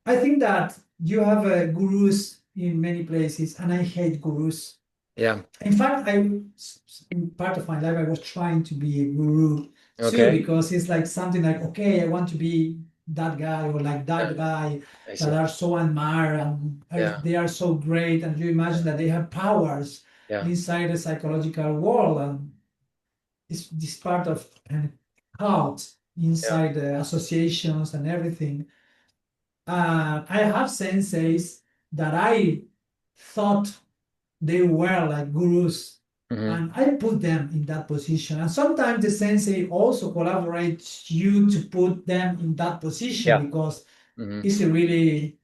I think that you have gurus in many places, and I hate gurus. Yeah. In fact, in part of my life, I was trying to be a guru too, Okay. because it's like something like, okay, I want to be that guy or like Yeah, that guy I that see. are so admired and Yeah. they are so great. And you imagine that they have powers Yeah. inside the psychological world. And it's this part of cult Yeah. inside the associations and everything. I have senseis that I thought they were like gurus, Hmm. and I put them in that position. And sometimes the sensei also collaborates you to put them in that position, Yeah. because Hmm. it's a really,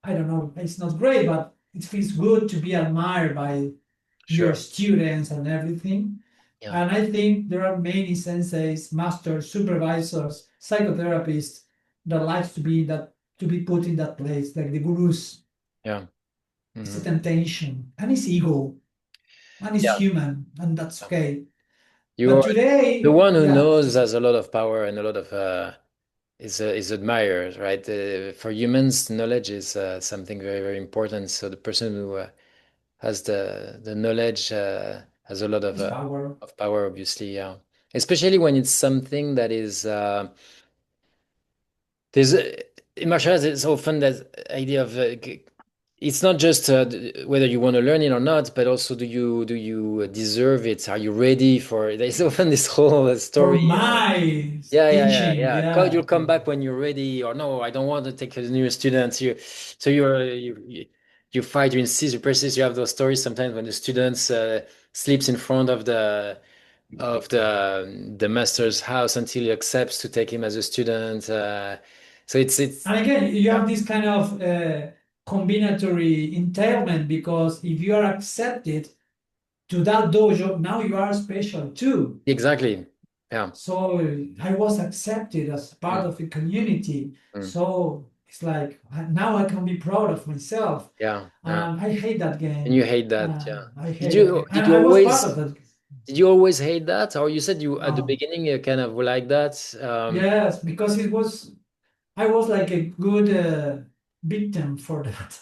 I don't know, it's not great, but it feels good to be admired by your Sure. students and everything. Yeah. And I think there are many senseis, masters, supervisors, psychotherapists that likes to be that to be put in that place, like the gurus. Yeah. It's a Hmm. temptation, and it's ego, and it's Yeah. human, and that's okay. But You're the today, one who yeah, knows has a lot of power and a lot of is admired, right? For humans, knowledge is something very, very important. So the person who has the knowledge has a lot it's power. of power, obviously. Yeah, especially when it's something that is there's in martial arts. It's often that idea of it's not just whether you want to learn it or not, but also do you deserve it? Are you ready for it? There's often this whole For story. my Yeah, yeah, yeah, teaching, yeah. yeah, You'll come back when you're ready, or no, I don't want to take a new student. So you fight, you insist, you persist. You have those stories sometimes when the students sleeps in front of the master's house until he accepts to take him as a student. So it's and again, you yeah, have this kind of combinatory entailment, because if you are accepted to that dojo, now you are special too. exactly. Yeah. So I was accepted as part Mm, of the community. mm. So it's like now I can be proud of myself. Yeah, yeah. And I hate that And you game. hate that, yeah. I Did hate that you game. did And you I was part always of that. did you always hate that? Or you said you at the No. beginning you kind of were like that? Yes, because I was like a good victim for that.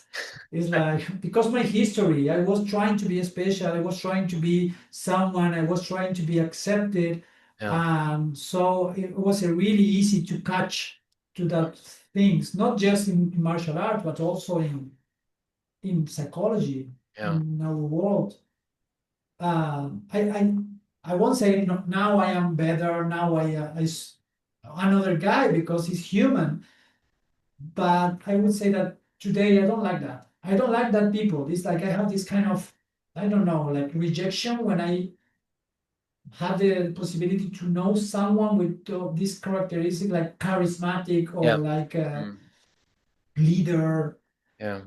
It's like, because my history, I was trying to be special, I was trying to be someone, I was trying to be accepted. Yeah, And so it was a really easy to catch to that things, not just in martial arts, but also in psychology, yeah, in our world. I won't say no, now I am better, now another guy, because he's human. But I would say that today I don't like that. I don't like that people. It's like I have this kind of, I don't know, like rejection when I have the possibility to know someone with this characteristic, like charismatic or yeah, like a mm, leader. yeah,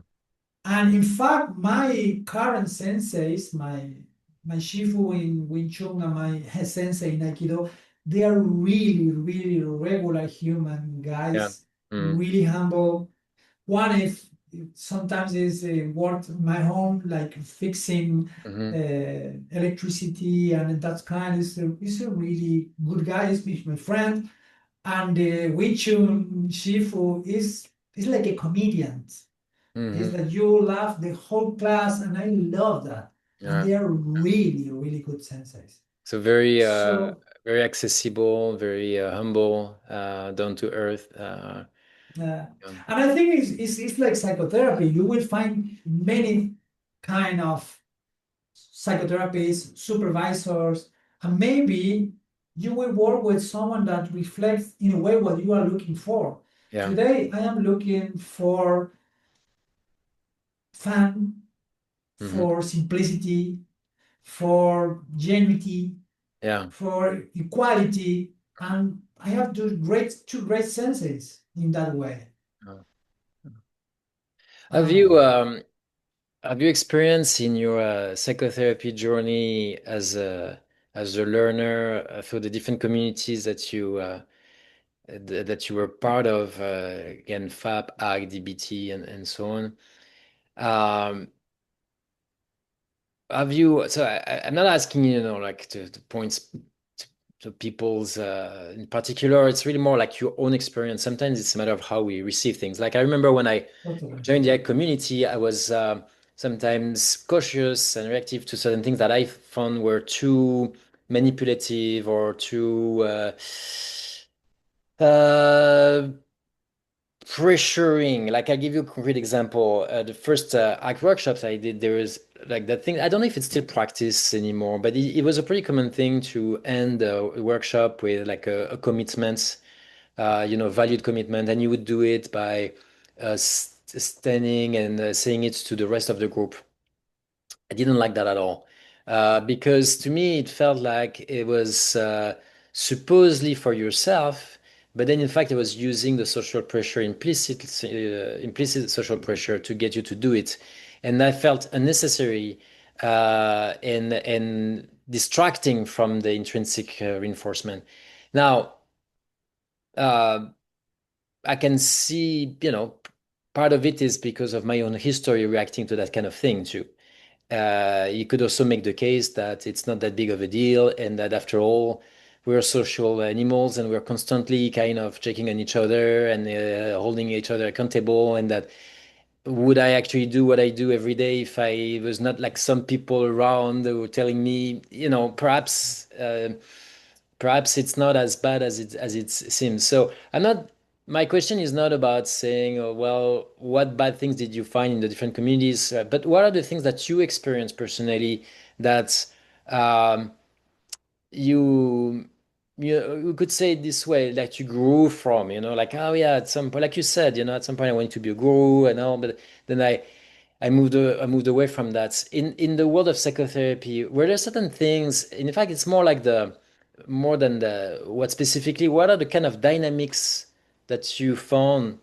And in fact, my current senseis, my shifu in Wing Chun and my sensei in Aikido, they are really, really regular human yeah, guys, mm, really humble. One is sometimes is work my home, like fixing hmm, electricity and that kind. Is a really good guy. He's my friend. And Wichun Shifu is like a comedian. Is hmm, that you laugh the whole class, and I love that. And yeah. they are really, really good senseis. So So very accessible, very humble, down to earth. Uh, Yeah, and I think it's like psychotherapy. You will find many kind of psychotherapists, supervisors, and maybe you will work with someone that reflects in a way what you are looking for. Yeah. Today, I am looking for fun, Hmm. for simplicity, for genuinity, Yeah. for equality, and I have two great senses in that way. Yeah. Have you Um, have you experienced in your psychotherapy journey as a learner through the different communities that that you were part of, again, FAP, AG, DBT, and so on. Um, have you, so I'm not asking you, like to points to people's in particular. It's really more like your own experience. Sometimes it's a matter of how we receive things. Like I remember when I totally. joined the ag community, I was sometimes cautious and reactive to certain things that I found were too manipulative or too uh, pressuring. Like I'll give you a concrete example. The first ACT workshops I did, there was like that thing. I don't know if it's still practiced anymore, but it was a pretty common thing to end a workshop with like a commitment, valued commitment, and you would do it by standing and saying it to the rest of the group. I didn't like that at all. Because to me, it felt like it was supposedly for yourself, but then in fact, it was using the social pressure, implicit social pressure to get you to do it. And I felt unnecessary and distracting from the intrinsic reinforcement. Now, uh, I can see, part of it is because of my own history reacting to that kind of thing too. You could also make the case that it's not that big of a deal, and that after all, we're social animals and we're constantly kind of checking on each other and holding each other accountable. And that would I actually do what I do every day if I was not like some people around who were telling me, perhaps it's not as bad as it seems. So I'm not. My question is not about saying, oh, well, what bad things did you find in the different communities, but what are the things that you experienced personally that um, you you could say it this way, like you grew from, like, oh yeah, at some point, like you said, at some point I wanted to be a guru and all, but then I moved away from that. In the world of psychotherapy, were there certain things, and in fact, it's more like the more than the what specifically, what are the kind of dynamics that you found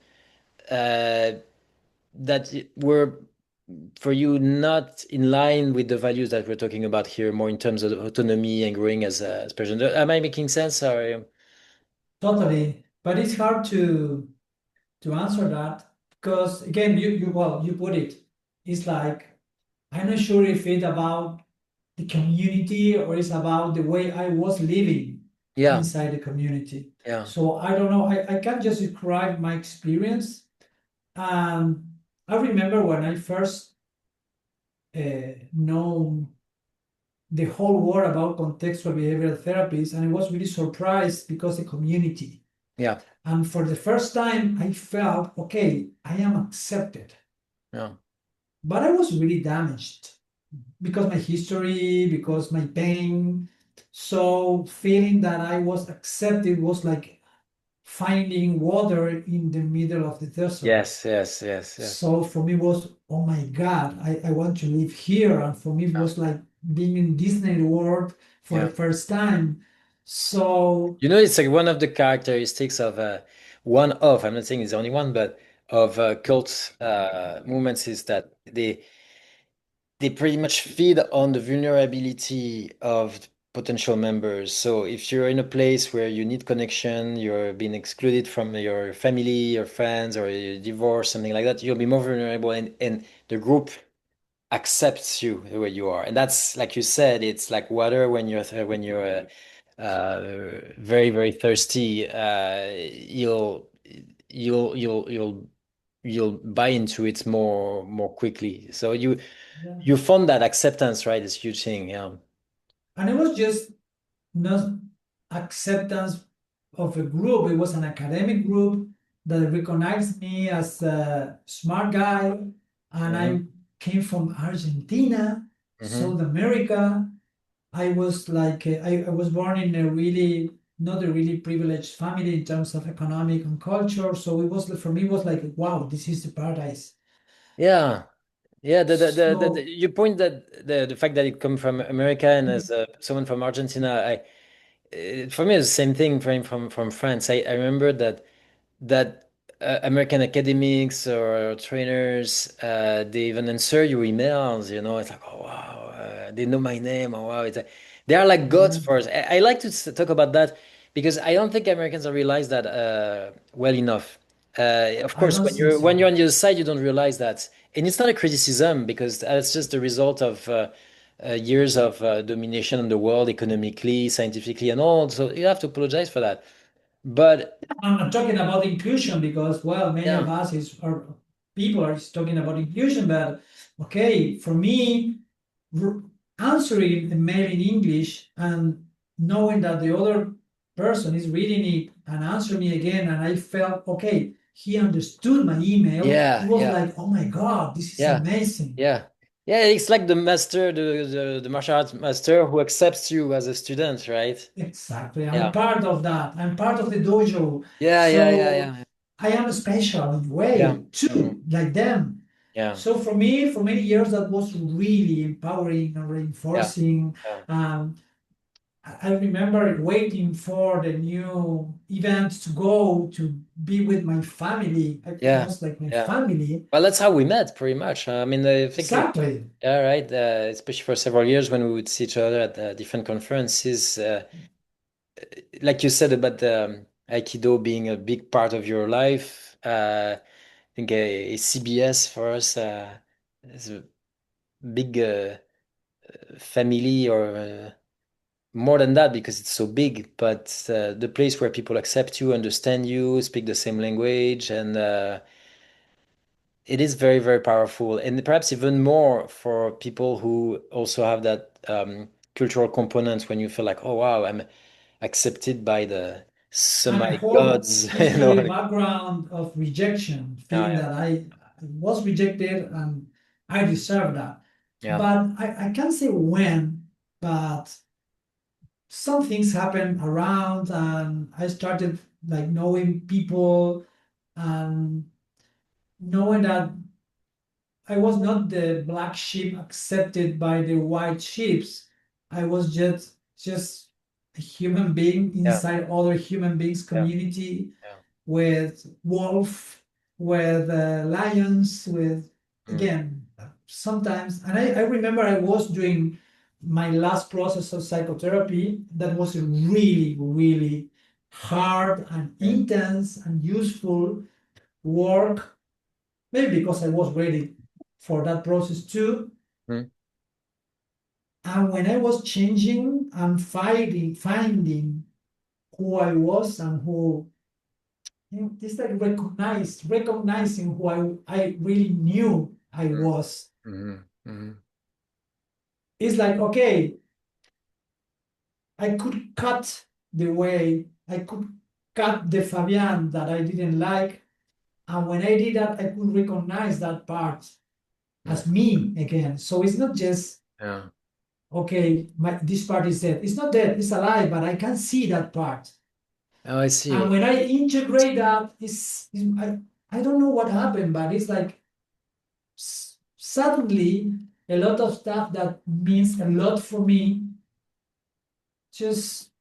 uh, that were for you not in line with the values that we're talking about here, more in terms of autonomy and growing as a person? Am I making sense? Or Totally, but it's hard to answer that because again, you put it. It's like I'm not sure if it's about the community or it's about the way I was living yeah, inside the community. yeah, So I don't know. I can't just describe my experience. I remember when I first know the whole world about contextual behavioral therapies, and I was really surprised because the community. yeah, And for the first time, I felt, okay, I am accepted. yeah. But I was really damaged because my history, because my pain. So feeling that I was accepted was like finding water in the middle of the desert. Yes, yes, yes, yes. So for me was, oh my God, I want to live here. And for me it Yeah, was like being in Disney World for the yeah. first time. So It's like one of the characteristics of I'm not saying it's the only one, but of cult movements is that they pretty much feed on the vulnerability of potential members. So if you're in a place where you need connection, you're being excluded from your family, your friends, or you divorce, something like that, you'll be more vulnerable, and the group accepts you the way you are. And that's like you said, it's like water when you're very, very thirsty. You'll buy into it more quickly. So yeah. you found that acceptance, right? Is a huge thing. Yeah. And it was just not acceptance of a group. It was an academic group that recognized me as a smart guy. And Hmm. I came from Argentina, Hmm. South America. I was like, I was born in a really, not a really privileged family in terms of economic and culture. So it was, for me, it was like, wow, this is the paradise. Yeah. Yeah, So, you point that the fact that it come from America and as someone from Argentina, for me it's the same thing from France. I remember that American academics or trainers they even answer your emails. It's like, oh wow, they know my name. Oh wow, they are like gods yeah, for us. I like to talk about that because I don't think Americans have realized that well enough. Of I course, don't when think you're so. on the other side, you don't realize that, and it's not a criticism because that's just the result of years of domination in the world, economically, scientifically, and all. So you have to apologize for that. But I'm not talking about inclusion because, well, many of yeah, us is or people are talking about inclusion, but okay, for me, r- answering a mail in English and knowing that the other person is reading it and answering me again, and I felt okay, he understood my email. It yeah, was yeah. like, oh my God, this is Yeah, amazing. yeah, yeah. It's like the master, the martial arts master who accepts you as a student, right? Exactly. I'm Yeah, part of that. I'm part of the dojo. yeah, yeah, yeah, So yeah, I am special in a yeah, way mhm, too, like them. yeah, So for me, for many years, that was really empowering and yeah, reinforcing. yeah, Um, I remember waiting for the new event to go to be with my family. It yeah, was like my yeah. family. Well, that's how we met, pretty much. I mean, I think, Exactly. yeah, right. Especially for several years when we would see each other at different conferences. Like you said about Aikido being a big part of your life. I think a CBS for us is a big family or more than that because it's so big, but the place where people accept you, understand you, speak the same language, and it is very, very powerful. And perhaps even more for people who also have that cultural component when you feel like, oh wow, I'm accepted by the And a semi whole gods, history background of rejection, Yeah, feeling that I was rejected and I deserve that. yeah, But I can't say when, but some things happened around and I started like knowing people and knowing that I was not the black sheep accepted by the white sheeps. I was just a human being yeah, inside other human beings yeah, community yeah. with wolf, with lions, with Mm, again sometimes. And I remember I was doing my last process of psychotherapy that was really, really hard and mm, intense and useful work, maybe because I was ready for that process too. mm, And when I was changing and finding who I was and who, it's like recognizing who I really knew I mm, was. mm, mm, It's like, okay, I could cut the way, I could cut the Fabian that I didn't like. And when I did that, I could recognize that part mm, as me again. So it's not just yeah. okay, this part is dead. It's not dead, it's alive, but I can see that part. Oh, I see. And when I integrate that, I don't know what happened, but it's like suddenly a lot of stuff that means a lot for me just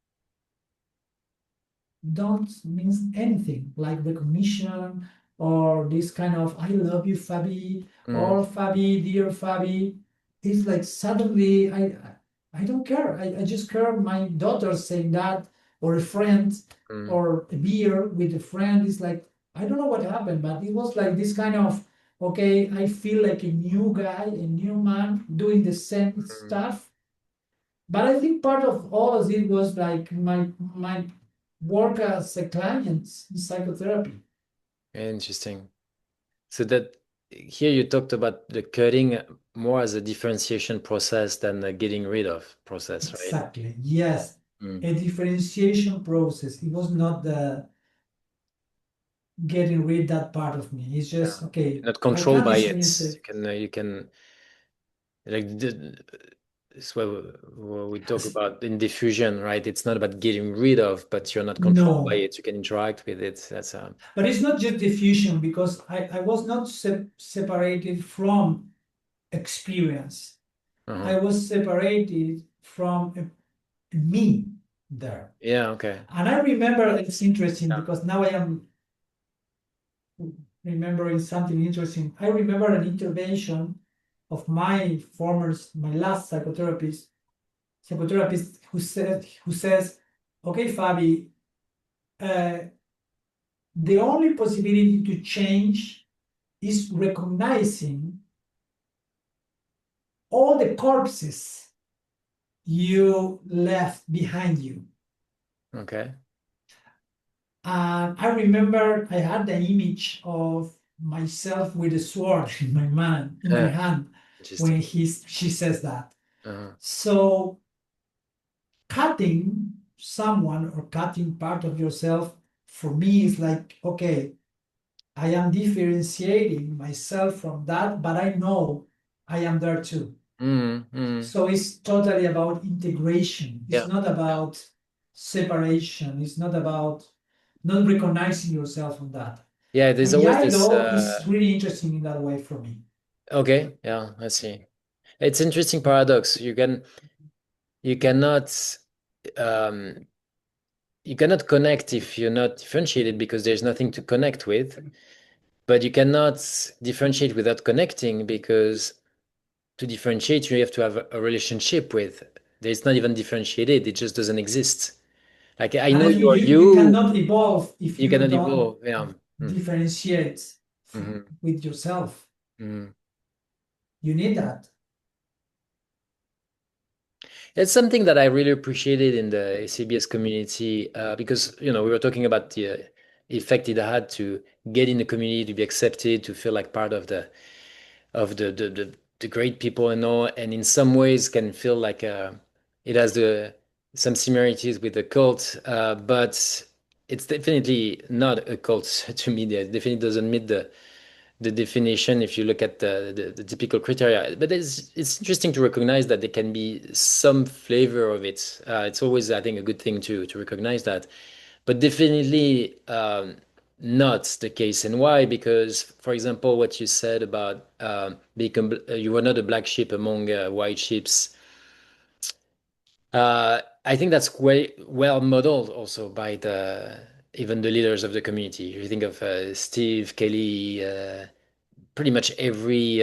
don't means anything like recognition or this kind of I love you, Fabi, Mm, or Fabi, dear Fabi. It's like suddenly I don't care. I just care my daughter saying that or a friend mm, or a beer with a friend. It's like I don't know what happened, but it was like this kind of okay, I feel like a new guy, a new man doing the same mm. stuff. But I think part of all of it was like my work as a client in psychotherapy. Interesting. So that here you talked about the cutting more as a differentiation process than a getting rid of process, right? Exactly. Yes. Mm. A differentiation process. It was not the getting rid that part of me. It's Yeah. just okay, Not I controlled can by experience it. it. You can like it's what we talk about in diffusion, right? It's not about getting rid of, but you're not controlled by No, it. You can interact with it. That's but it's not just diffusion because I was not separated from experience. uh-huh. I was separated from me there. Yeah, okay. And I remember it's interesting Yeah. because now I am remembering something interesting. I remember an intervention of my last psychotherapist who says, okay, Fabi, uh, the only possibility to change is recognizing all the corpses you left behind you. Okay. And I remember I had the image of myself with a sword in my Uh, hand Interesting. when she says that. Uh-huh. So cutting someone or cutting part of yourself for me is like, okay, I am differentiating myself from that, but I know I am there too. Mm, mm, So it's totally about integration. It's yeah. not Yeah. about separation. It's not about not recognizing yourself on that. Yeah, there's And always yeah, this though, is really interesting in that way for me. okay, yeah, I see. It's interesting paradox. You cannot um you cannot connect if you're not differentiated because there's nothing to connect with, but you cannot differentiate without connecting because to differentiate you have to have a relationship with. It's not even differentiated, it just doesn't exist. Like I And know you, you are you, you you, cannot evolve if you you cannot don't evolve. Yeah. Mm, differentiate mhm, with yourself. mhm. You need that. It's something that I really appreciated in the ACBS community because we were talking about the effect it had to get in the community, to be accepted, to feel like part of the great people and all, and in some ways can feel like it has the some similarities with the cult, but it's definitely not a cult to me. It definitely doesn't meet the definition if you look at the typical criteria. But it's interesting to recognize that there can be some flavor of it. It's always, I think, a good thing to recognize that. But definitely not the case. And why? Because, for example, what you said about you were not a black sheep among white sheeps. I think that's quite well modeled also by the even the leaders of the community. If you think of Steve, Kelly, pretty much every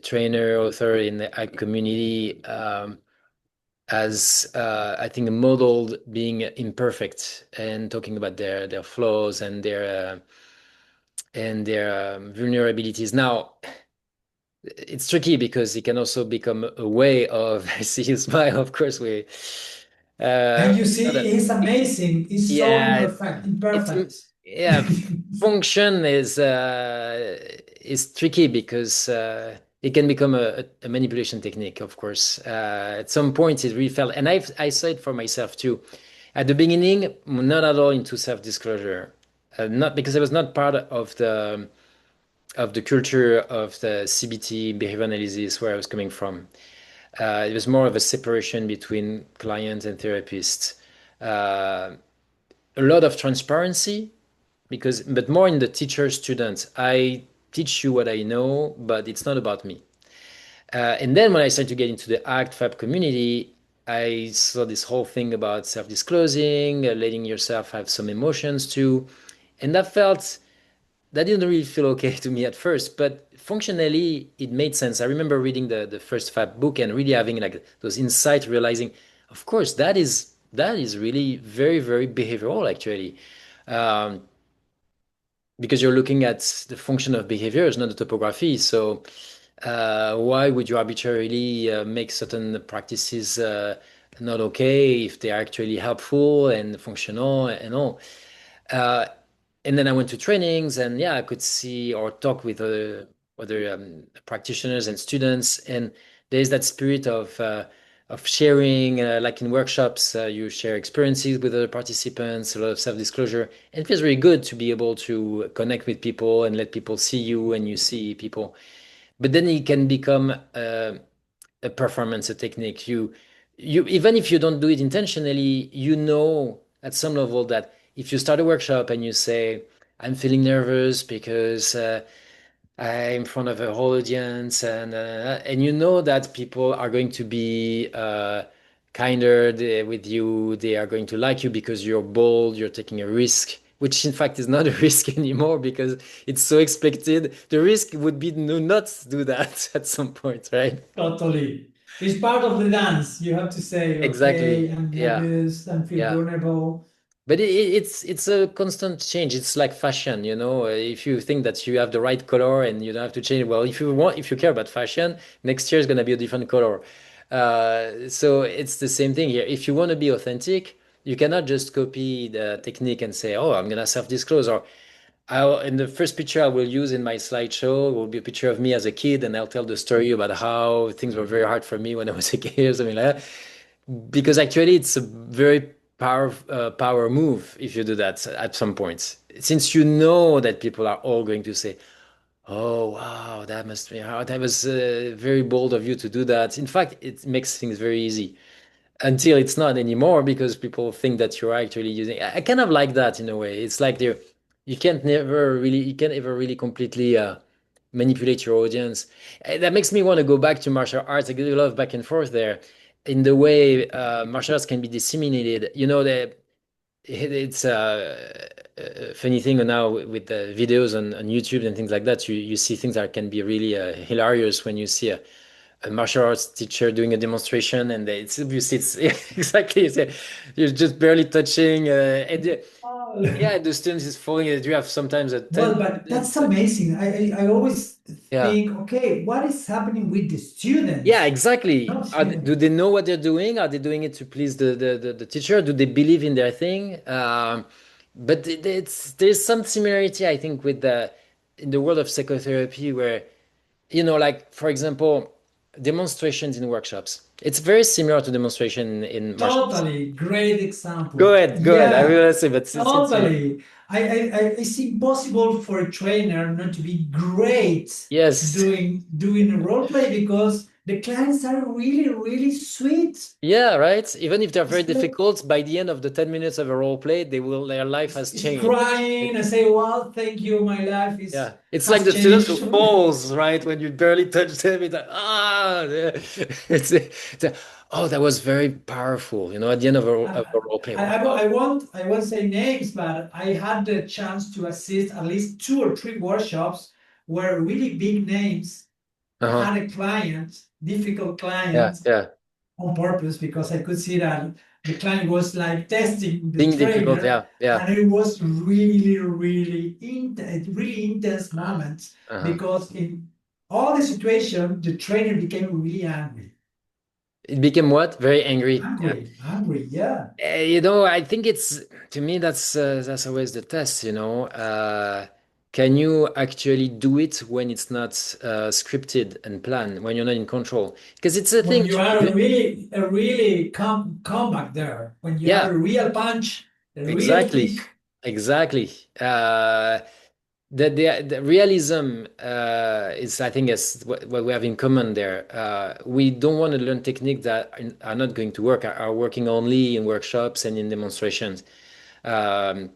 trainer, author in the ag community has, I think, modeled being imperfect and talking about their flaws and their vulnerabilities. Now, it's tricky because it can also become a way of see you smile. Of course, And you not see, a, he's amazing. He's so yeah, it's imperfect. yeah. Function is tricky because it can become a manipulation technique. Of course, at some point it really felt, and I saw it for myself too. At the beginning, not at all into self-disclosure, not because I was not part of the culture of the CBT behavior analysis where I was coming from. It was more of a separation between client and therapist. A lot of transparency but more in the teacher student. I teach you what I know, but it's not about me. And then when I started to get into the ACT FAB community, I saw this whole thing about self-disclosing, letting yourself have some emotions too. And that didn't really feel okay to me at first, but functionally it made sense. I remember reading the first Fab book and really having like those insights, realizing, of course, that is really very, very behavioral actually. Um, because you're looking at the function of behaviors, not the topography. So why would you arbitrarily make certain practices not okay if they are actually helpful and functional and all? Uh, and then I went to trainings, and yeah, I could see or talk with other practitioners and students, and there's that spirit of sharing, like in workshops, you share experiences with other participants, a lot of self-disclosure, and it feels really good to be able to connect with people and let people see you and you see people. But then it can become a performance, a technique. You even if you don't do it intentionally, you know at some level that if you start a workshop and you say, "I'm feeling nervous because I'm in front of a whole audience," and you know that people are going to be kinder with you, they are going to like you because you're bold, you're taking a risk. Which in fact is not a risk anymore because it's so expected. The risk would be to not do that at some point, right? Totally. It's part of the dance. You have to say, okay, Exactly. I'm Yeah. nervous and feel Yeah. vulnerable. But it's a constant change. It's like fashion, you know. If you think that you have the right color and you don't have to change, well, if you care about fashion, next year is going to be a different color. So it's the same thing here. If you want to be authentic, you cannot just copy the technique and say, "Oh, I'm gonna self-disclose," or in the first picture I will use in my slideshow will be a picture of me as a kid, and I'll tell the story about how things were very hard for me when I was a kid or something like that. Because actually, it's a very power move if you do that at some point. Since you know that people are all going to say, "Oh, wow, that must be hard. That was very bold of you to do that." In fact, it makes things very easy until it's not anymore because people think that you're actually using. I kind of like that in a way. It's like you can't ever really completely manipulate your audience. That makes me want to go back to martial arts. I get a lot of back and forth there in the way martial arts can be disseminated. You know, it's a funny thing now with the videos on YouTube and things like that. You see things that can be really hilarious when you see a martial arts teacher doing a demonstration, and it's obviously it's exactly you're just barely touching, yeah, the students is falling. You have sometimes a 10 Well, but that's students. amazing. I always Yeah. think, okay, what is happening with the Yeah, students? exactly. Not Do him. they know what they're doing? Are they doing it to please the teacher? Do they believe in their thing? But there's some similarity, I think, with the in the world of psychotherapy where, like, for example, demonstrations in workshops. It's very similar to demonstration in martial arts. Totally great Go example. ahead, go ahead. I Yeah, will say, but since you, totally. It's impossible for a trainer not to be great yes, doing a role play because the clients are really, really sweet. yeah, right. Even if they're very It's like difficult, by the end of the 10 minutes of a role play, their life has it's changed. crying and say, well, thank you, my life is Yeah, it's like has the student who changed. falls, right? When you barely touch them, it's like, yeah. Oh, that was very powerful, at the end of a role play. Wow. I won't say names, but I had the chance to assist at least 2 or 3 workshops where really big names Uh-huh. had a client, difficult Yeah, client, yeah. on purpose because I could see that the client was like testing the Being difficult, trainer, yeah, yeah. and it was really, really intense Uh-huh. moments Uh-huh. because in all the situation, the trainer became really angry. It became what? Very angry. Yeah. Angry, yeah. I think to me that's always the test. Can you actually do it when it's not scripted and planned, when you're not in control? Because it's a When thing you too. are a really comeback there, when you have Yeah, a real punch, a real exactly, kick, exactly. The realism is, I think, is what we have in common there. We don't want to learn techniques that are not going to work, are working only in workshops and in demonstrations. Um,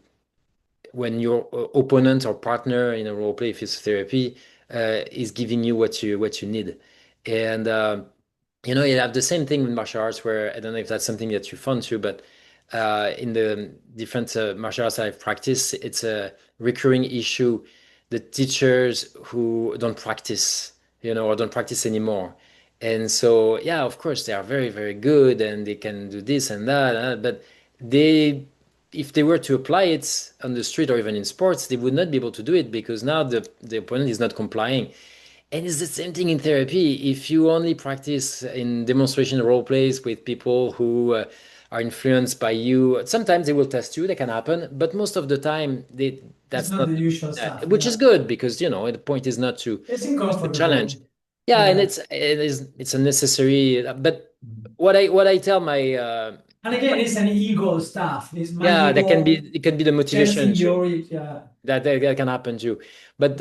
when your opponent or partner in a role play, if it's therapy, is giving you what you need, and you have the same thing with martial arts where I don't know if that's something that you found too, but in the different martial arts I've practiced, it's a recurring issue. The teachers who don't practice, or don't practice anymore. And so, yeah, of course, they are very, very good and they can do this and that, but they, if they were to apply it on the street or even in sports, they would not be able to do it because now the opponent is not complying. And it's the same thing in therapy. If you only practice in demonstration role plays with people who are influenced by you, sometimes they will test you, that can happen, but most of the time it's that's not not the usual stuff. which is Yeah, good because the point is not to it's push the challenge. uncomfortable. Yeah, and Yeah. it's a necessary but what I tell my And again, it's an ego stuff. It's my that can be ego it can be the motivation testing too. your, yeah. That can happen too. But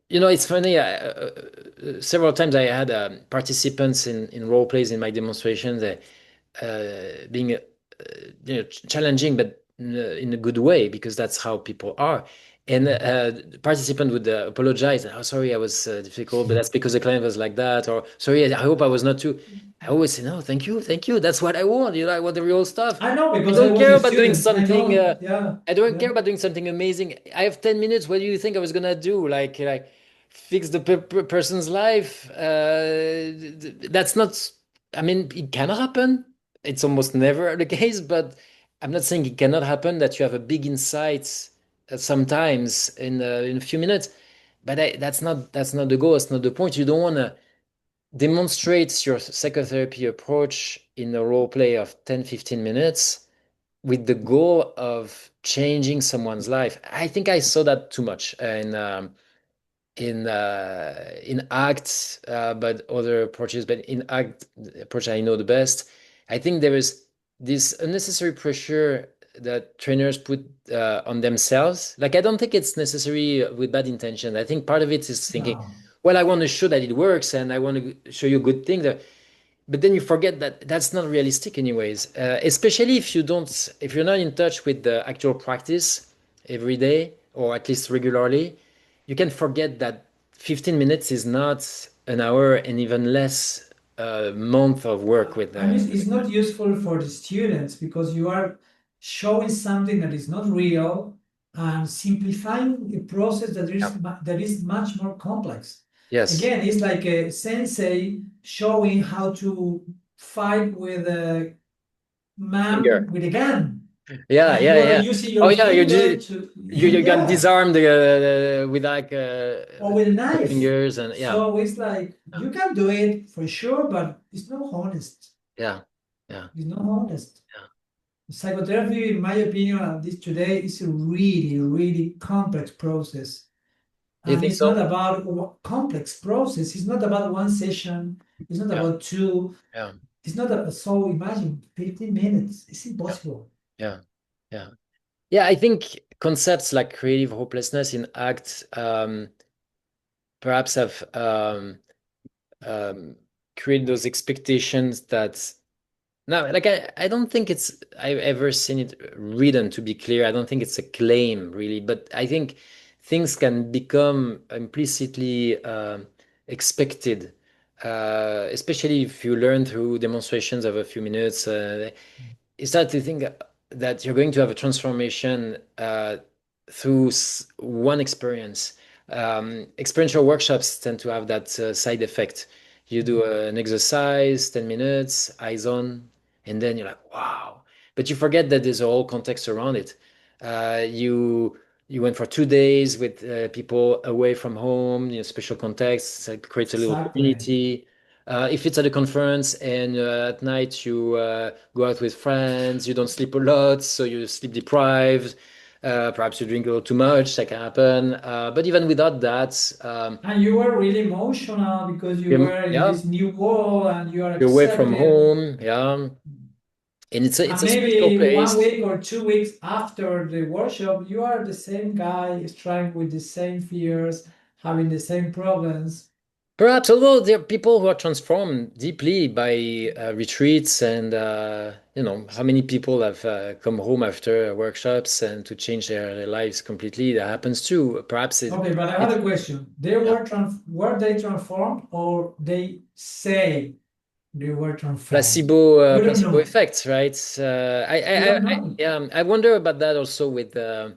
It's funny. Several times I had participants in role plays in my demonstrations, being challenging, but in a good way because that's how people are. And the participant would apologize. Oh, sorry, I was difficult, but that's because the client was like that. Or sorry, I hope I was not too. I always say no, thank you, thank you. That's what I want. I want the real stuff. I know I because I don't was care a about doing student. I something. know. Yeah, I don't yeah. care about doing something amazing. I have 10 minutes. What do you think I was gonna do? Like fix the person's life? That's not. I mean, it can happen. It's almost never the case, but I'm not saying it cannot happen that you have a big insight sometimes in a few minutes. But that's not the goal. That's not the point. You don't want to demonstrate your psychotherapy approach in a role play of 10, 15 minutes with the goal of changing someone's life. I think I saw that too much in ACT, but other approaches. But in ACT, the approach I know the best, I think there is this unnecessary pressure that trainers put on themselves. Like I don't think it's necessary with bad intention. I think part of it is thinking, No. well, I want to show that it works, and I want to show you good things. But then you forget that that's not realistic anyways, especially if you're not in touch with the actual practice every day or at least regularly. You can forget that 15 minutes is not an hour and even less a month of work And with it's the not client. useful for the students because you are showing something that is not real and simplifying a process Yeah. that is much more complex. Yes. Again, it's like a sensei showing how to fight with a man Finger. with a gun, Yeah, and yeah, you are yeah. using Oh your yeah, finger to you got yeah, disarmed with like or with a the knife. fingers and yeah, So it's like yeah, you can do it for sure, but it's not honest. yeah, yeah, It's not honest. yeah. Psychotherapy, in my opinion, at this today is a really, really complex process. You And think it's not so? about complex process. It's not about one session. It's not Yeah, about two. yeah, It's not about, so imagine 15 minutes. It's yeah, impossible. yeah, yeah. Yeah, I think concepts like creative hopelessness in ACT perhaps have um, created those expectations that no, like I don't think I've ever seen it written to be clear. I don't think it's a claim really, but I think things can become implicitly expected, especially if you learn through demonstrations of a few minutes. You start to think that you're going to have a transformation through one experience. Experiential workshops tend to have that side effect. You do an exercise, 10 minutes, eyes on, and then you're like, wow. But you forget that there's a whole context around it. You went for 2 days with people away from home, special context, it creates a little Exactly. community. If it's at a conference and at night you go out with friends, you don't sleep a lot, so you sleep deprived. Perhaps you drink a little too much, that can happen. But even without that, And you were really emotional because you you're, were in yeah, this new world and you are you're away from accepted. home, yeah, and it's And a special maybe one place. week or 2 weeks after the workshop, you are the same guy struggling with the same fears, having the same problems. Perhaps, although there are people who are transformed deeply by retreats, and how many people have come home after workshops and to change their lives completely. That happens too. Perhaps Okay, but I have it's a question. yeah, Were they transformed or they say they were transformed? We don't placebo know. effects, right? We don't know. Yeah, I wonder about that also with the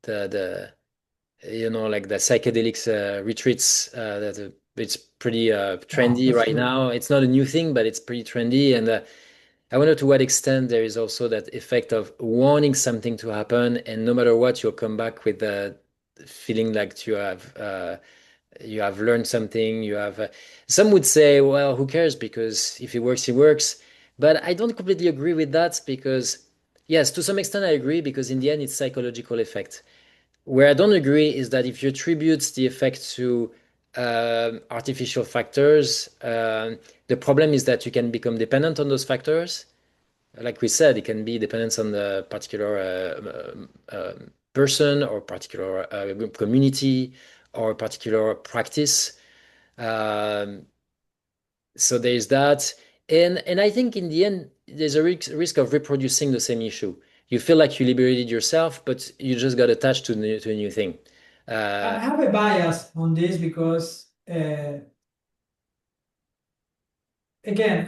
like the psychedelics retreats that it's pretty Oh, trendy that's right true. now. It's not a new thing, but it's pretty trendy, and I wonder to what extent there is also that effect of wanting something to happen, and no matter what, you'll come back with the feeling like you have learned something. You have some would say, well, who cares? Because if it works, it works. But I don't completely agree with that because, yes, to some extent I agree because in the end it's psychological effect. Where I don't agree is that if you attribute the effect to artificial factors, the problem is that you can become dependent on those factors. Like we said, it can be dependent on the particular person or particular community or a particular practice. Um, so there's that. And I think in the end, there's a risk of reproducing the same issue. You feel like you liberated yourself, but you just got attached to a new thing. I Uh, have a bias on this because, again,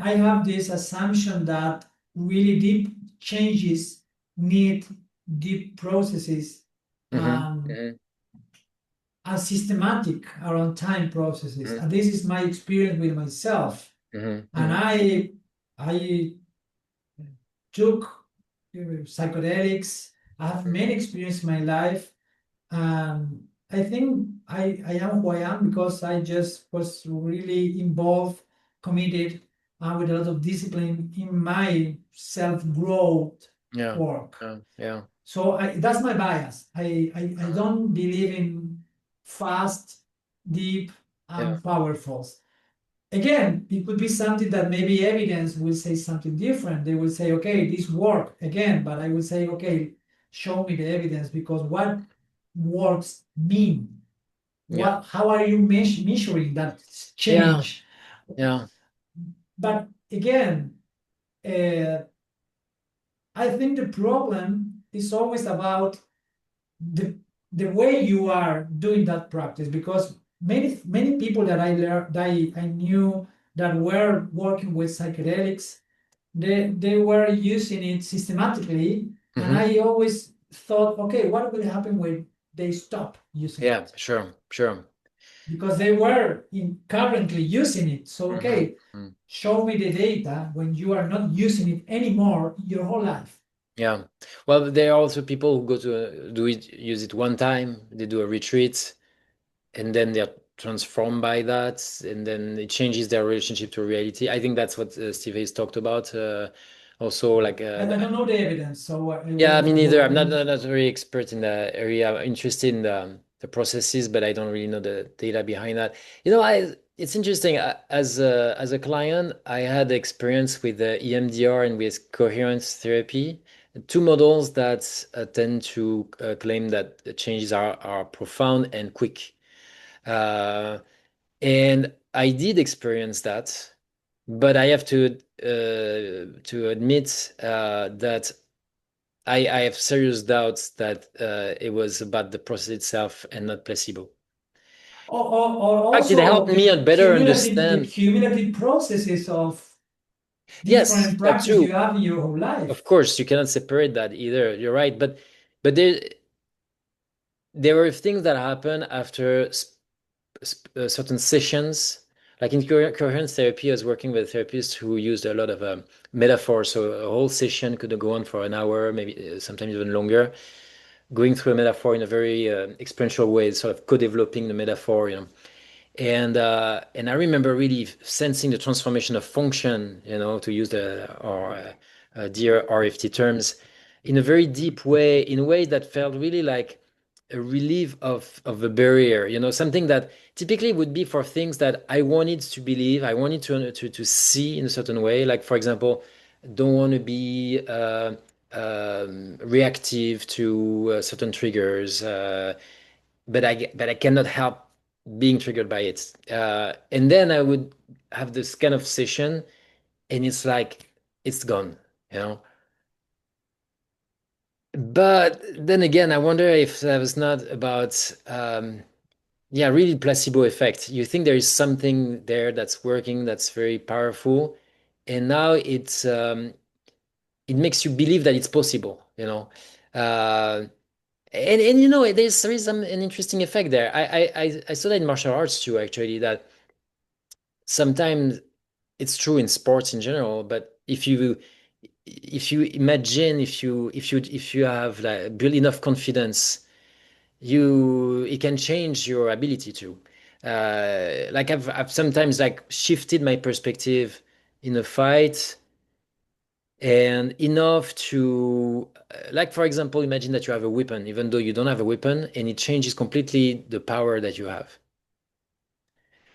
I have this assumption that really deep changes need deep processes mhm, um, mhm, and systematic around time processes. mhm, And this is my experience with myself. mhm, And mhm, I took psychedelics. I have mhm. many experiences in my life. I think I am who I am because I just was really involved, committed, and with a lot of discipline in my self-growth Yeah, work. yeah, yeah, So that's my bias. I don't believe in fast, deep, yeah, and powerful. Again, it could be something that maybe evidence will say something different. They will say, okay, this worked again, but I will say, okay, show me the evidence because what works mean? yeah, How are you measuring that yeah, change? yeah, But again, uh, I think the problem is always about the the way you are doing that practice because many people that I learned I knew that were working with psychedelics they were using it systematically and hmm, I always thought okay what will happen when they stop using yeah, it sure, sure. because they were currently using it so Hmm. okay show me the data when you are not using it anymore your whole life. Yeah. Well, there are also people who go to do it, use it one time, they do a retreat, and then they're transformed by that, and then it changes their relationship to reality. I think that's what Steve Hayes talked about. Also, like, I don't know the evidence so I yeah, want me to neither. go I'm not, in. not very expert in the area. I'm interested in the processes, but I don't really know the data behind that. It's interesting. As a client, I had experience with EMDR and with coherence therapy, two models that tend to claim that the changes are profound and quick. Uh, and I did experience that, but I have to admit that. I have serious doubts that it was about the process itself and not placebo. Or In fact, it helped also me better the understand. cumulative processes of Yes, different that practice too. you have in your whole Of life. course, you cannot separate that either. You're right, but there were things that happen after certain sessions. Like in coherence therapy, I was working with therapists who used a lot of metaphors. So a whole session could go on for an hour, maybe sometimes even longer, going through a metaphor in a very experiential way, sort of co-developing the metaphor, and I remember really sensing the transformation of function, to use the or dear RFT terms, in a very deep way, in a way that felt really like a relief of a barrier, something that typically would be for things that I wanted to believe, I wanted to see in a certain way. Like, for example, don't want to be reactive to certain triggers. But I cannot help being triggered by it. And then I would have this kind of session, and it's like it's gone, you know. But then again, I wonder if that was not about, yeah, really placebo effect. You think there is something there that's working, that's very powerful, and now it makes you believe that it's possible, you know. Uh, and there is an interesting effect there. I saw that in martial arts too, actually, that sometimes it's true in sports in general, but if you imagine, if you have like build enough confidence, it can change your ability to like I've sometimes like shifted my perspective in a fight, and enough to like, for example, imagine that you have a weapon even though you don't have a weapon, and it changes completely the power that you have.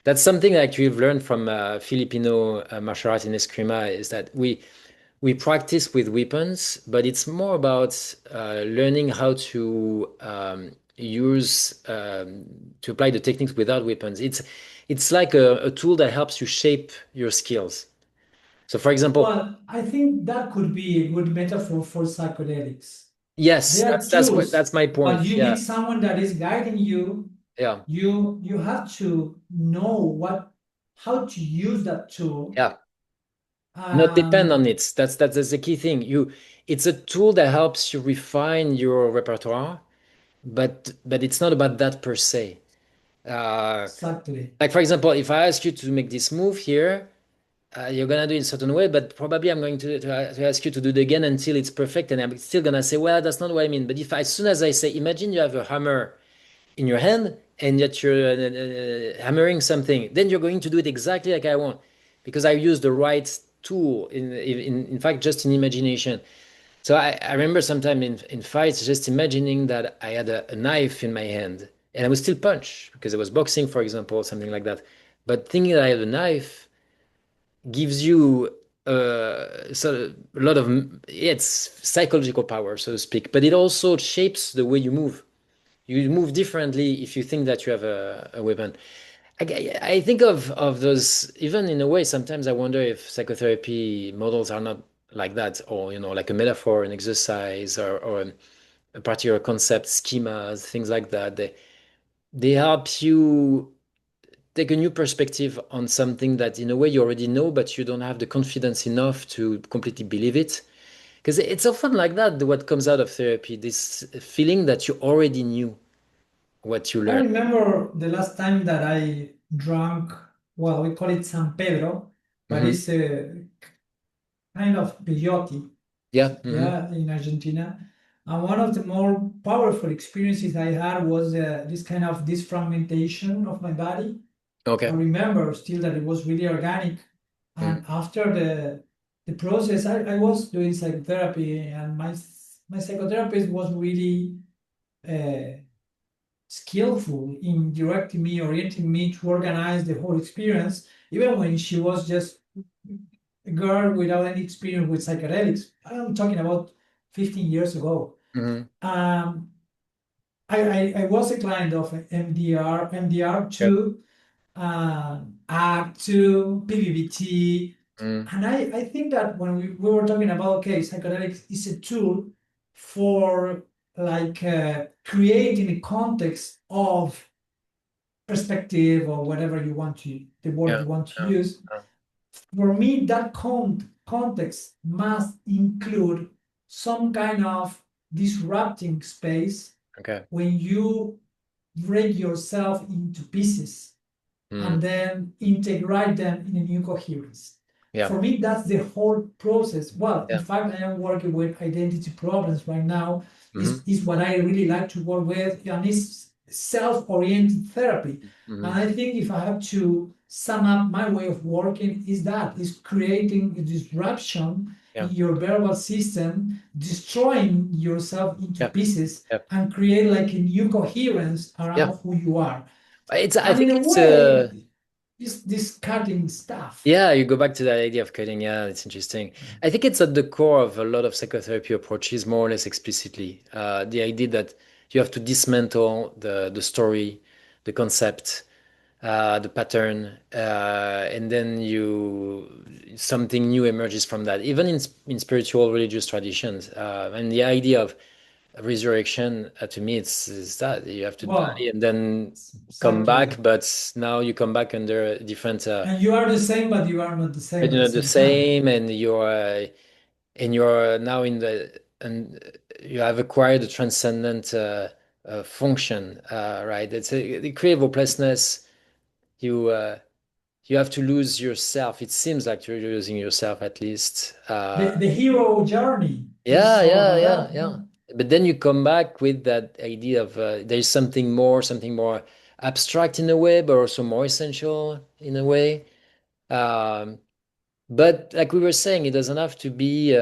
That's something that we've learned from Filipino martial art in Eskrima, is that we practice with weapons, but it's more about learning how to use to apply the techniques without weapons. It's like a tool that helps you shape your skills. So, for example, Well, I think that could be a good metaphor for psychedelics. yes, They are that's tools, my but point. you Yeah, need someone that is guiding you. yeah, You have to know how to use that tool. yeah. Not depend Um, on it. That's the key thing. It's a tool that helps you refine your repertoire, but it's not about that per se. Uh, exactly. like for example, if I ask you to make this move here, you're gonna do it in a certain way, but probably I'm going to ask you to do it again until it's perfect, and I'm still gonna say, well, that's not what I mean. But if as soon as I say, imagine you have a hammer in your hand and that you're hammering something, then you're going to do it exactly like I want because I use the right tool in fact just in imagination. So I remember sometime in fights just imagining that I had a knife in my hand and I would still punch because I was boxing, for example, something like that. But thinking that I had a knife gives you a lot of it's psychological power, so to speak, but it also shapes the way you move. You move differently if you think that you have a weapon. I think of those, even in a way, sometimes I wonder if psychotherapy models are not like that, or, like a metaphor, an exercise, or a particular concept, schemas, things like that. They help you take a new perspective on something that, in a way, you already know, but you don't have the confidence enough to completely believe it. Because it's often like that, what comes out of therapy, this feeling that you already knew what you I learned. remember the last time that I drank, well, we call it San Pedro, but Hmm. it's a kind of peyote, Yeah. Hmm. yeah, in Argentina. And one of the more powerful experiences I had was this kind of this fragmentation of my body. I Okay. remember still that it was really organic. Mm. And after the process, I was doing psychotherapy, and my psychotherapist was really uh, skillful in directing me, orienting me to organize the whole experience, even when she was just a girl without any experience with psychedelics. I'm talking about 15 years ago. Hmm. Um, I was a client of MDR, Okay. MDR2, ACT2, PBBT. Mm. And I think that when we were talking about, okay, psychedelics is a tool for like creating a context of perspective or whatever you want to, the word Yeah. you want to Yeah. use. Yeah. For me, that context must include some kind of disrupting space Okay. when you break yourself into pieces Mm. and then integrate them in a new coherence. Yeah. For me, that's the whole process. Well, in Yeah. fact, I am working with identity problems right now. Hmm. Is what I really like to work with, and it's self-oriented therapy. And Hmm. I think if I have to sum up my way of working, is creating a disruption in Yeah. your verbal system, destroying yourself into Yeah. pieces, Yeah. and create like a new coherence Yeah. around who you are. I And in think a it's way, this cutting stuff. yeah, you go back to that idea of coding. Yeah, it's interesting. I think it's at the core of a lot of psychotherapy approaches, more or less explicitly. The idea that you have to dismantle the story, the concept, the pattern, and then you something new emerges from that. Even in spiritual religious traditions, and the idea of resurrection, to me, it's is that you have to die Well, and then come back, exactly. but now you come back under a different. And you are the same, but you are not the same But at the the same time. same, and you're now in the and you have acquired a transcendent function, right? It's the creative hopelessness. You you have to lose yourself. It seems like you're losing yourself at least. The hero journey Yeah, is all yeah, about yeah, that. yeah. But then you come back with that idea of there's something more abstract in a way, but also more essential in a way. Um, But like we were saying, it doesn't have to be.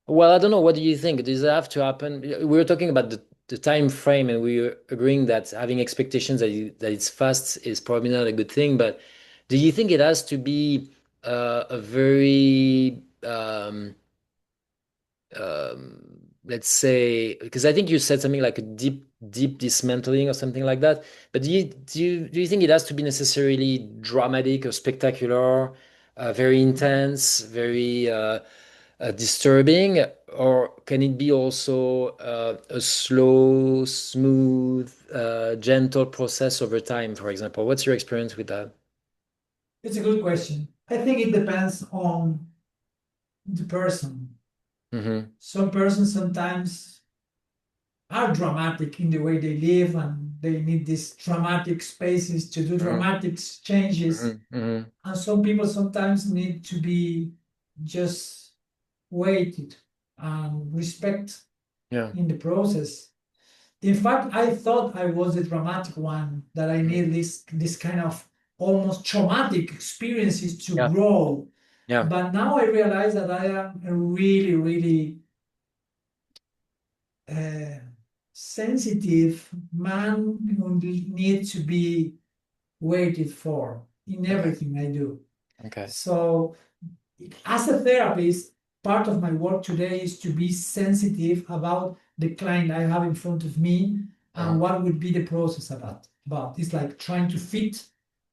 Well, I don't know. What do you think? Does it have to happen? We were talking about the time frame, and we were agreeing that having expectations that it's fast is probably not a good thing. But do you think it has to be a very let's say, because I think you said something like a deep dismantling or something like that. But do you think it has to be necessarily dramatic or spectacular, very intense, very disturbing, or can it be also a slow, smooth, gentle process over time, for example? What's your experience with that? It's a good question. I think it depends on the person. Hmm. Some persons sometimes are dramatic in the way they live and they need these dramatic spaces to do Hmm. dramatic changes. Hmm. Hmm. And some people sometimes need to be just waited and respect Yeah. in the process. In fact, I thought I was the dramatic one, that I Mhm. need this kind of almost traumatic experiences to Yeah. grow. Yeah. But now I realize that I am a really, really uh, sensitive man who needs to be waited for in Okay. everything I do. Okay. So, as a therapist, part of my work today is to be sensitive about the client I have in front of me and Uh-huh. what would be the process about. It's like trying to fit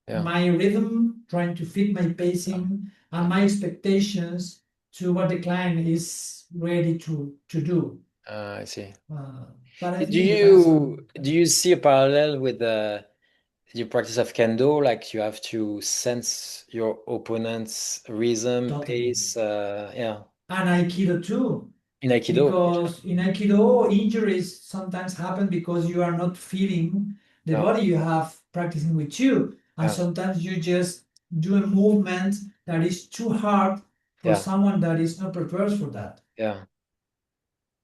Yeah. my rhythm, trying to fit my Yeah. pacing and my expectations to what the client is ready to do. I see. Uh, but I Do think it depends on. you see a parallel with your practice of kendo? Like you have to sense your opponent's rhythm, Totally. pace. Yeah. And Aikido too, In Aikido. because in Aikido, injuries sometimes happen because you are not feeling the Yeah. body you have practicing with you. And Yeah. sometimes you just do a movement that is too hard for Yeah. someone that is not prepared for that. Yeah.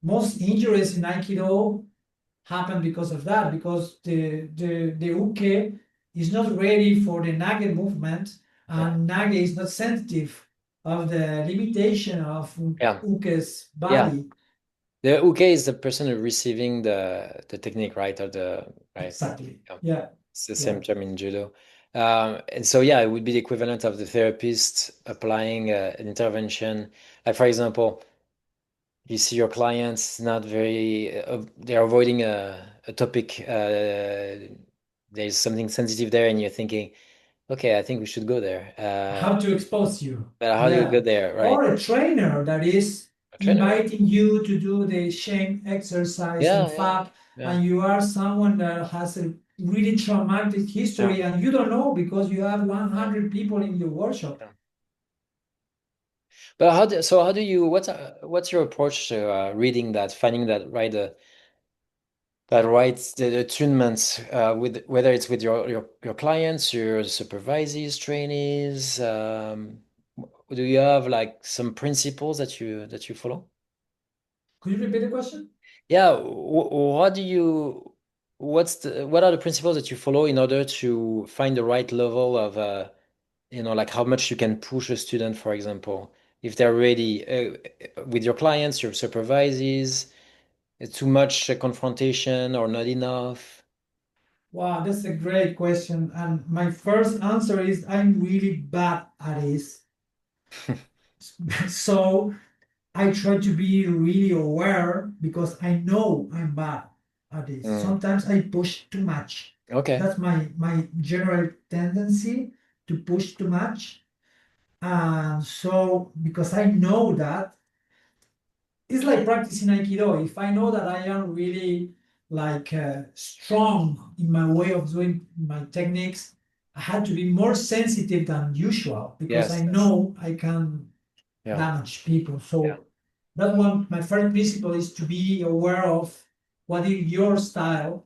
Most injuries in Aikido happen because of that, because the uke is not ready for the nage movement, Yeah. and nage is not sensitive of the limitation of Yeah. uke's Yeah. body. The uke is the person receiving the technique, right? Or the right. Exactly. Yeah. Yeah. It's the Yeah. same term in judo. And so, yeah, it would be the equivalent of the therapist applying an intervention. Like, for example, you see your clients not very, they're avoiding a topic. There's something sensitive there, and you're thinking, okay, I think we should go there. How to expose you. But how do you go Yeah. there, right? Or a trainer that is A trainer, yeah. inviting you to do the shame exercise in Yeah, yeah, FAB, yeah, and you are someone that has a really traumatic yeah, history and you don't know because you have yeah, 100 people in your workshop. yeah. But how do you, what's your approach to reading that, finding that right the attunements with whether it's with your clients, your supervisees, trainees. Do you have like some principles that you follow? Could you repeat the question? Yeah, what do you what are the principles that you follow in order to find the right level of like how much you can push a student, for example, if they're ready with your clients, your supervisees, too much confrontation or not enough? Wow, that's a great question. And my first answer is I'm really bad at this. So I try to be really aware because I know I'm bad at this. Mm. Sometimes I push too much. Okay. That's my general tendency to push too much. And so because I know that, it's like practicing Aikido. If I know that I am really like strong in my way of doing my techniques, I had to be more sensitive than usual because I Yes, yes. know I can Yeah. damage people. Yeah. So that one, my first principle is to be aware of what is your style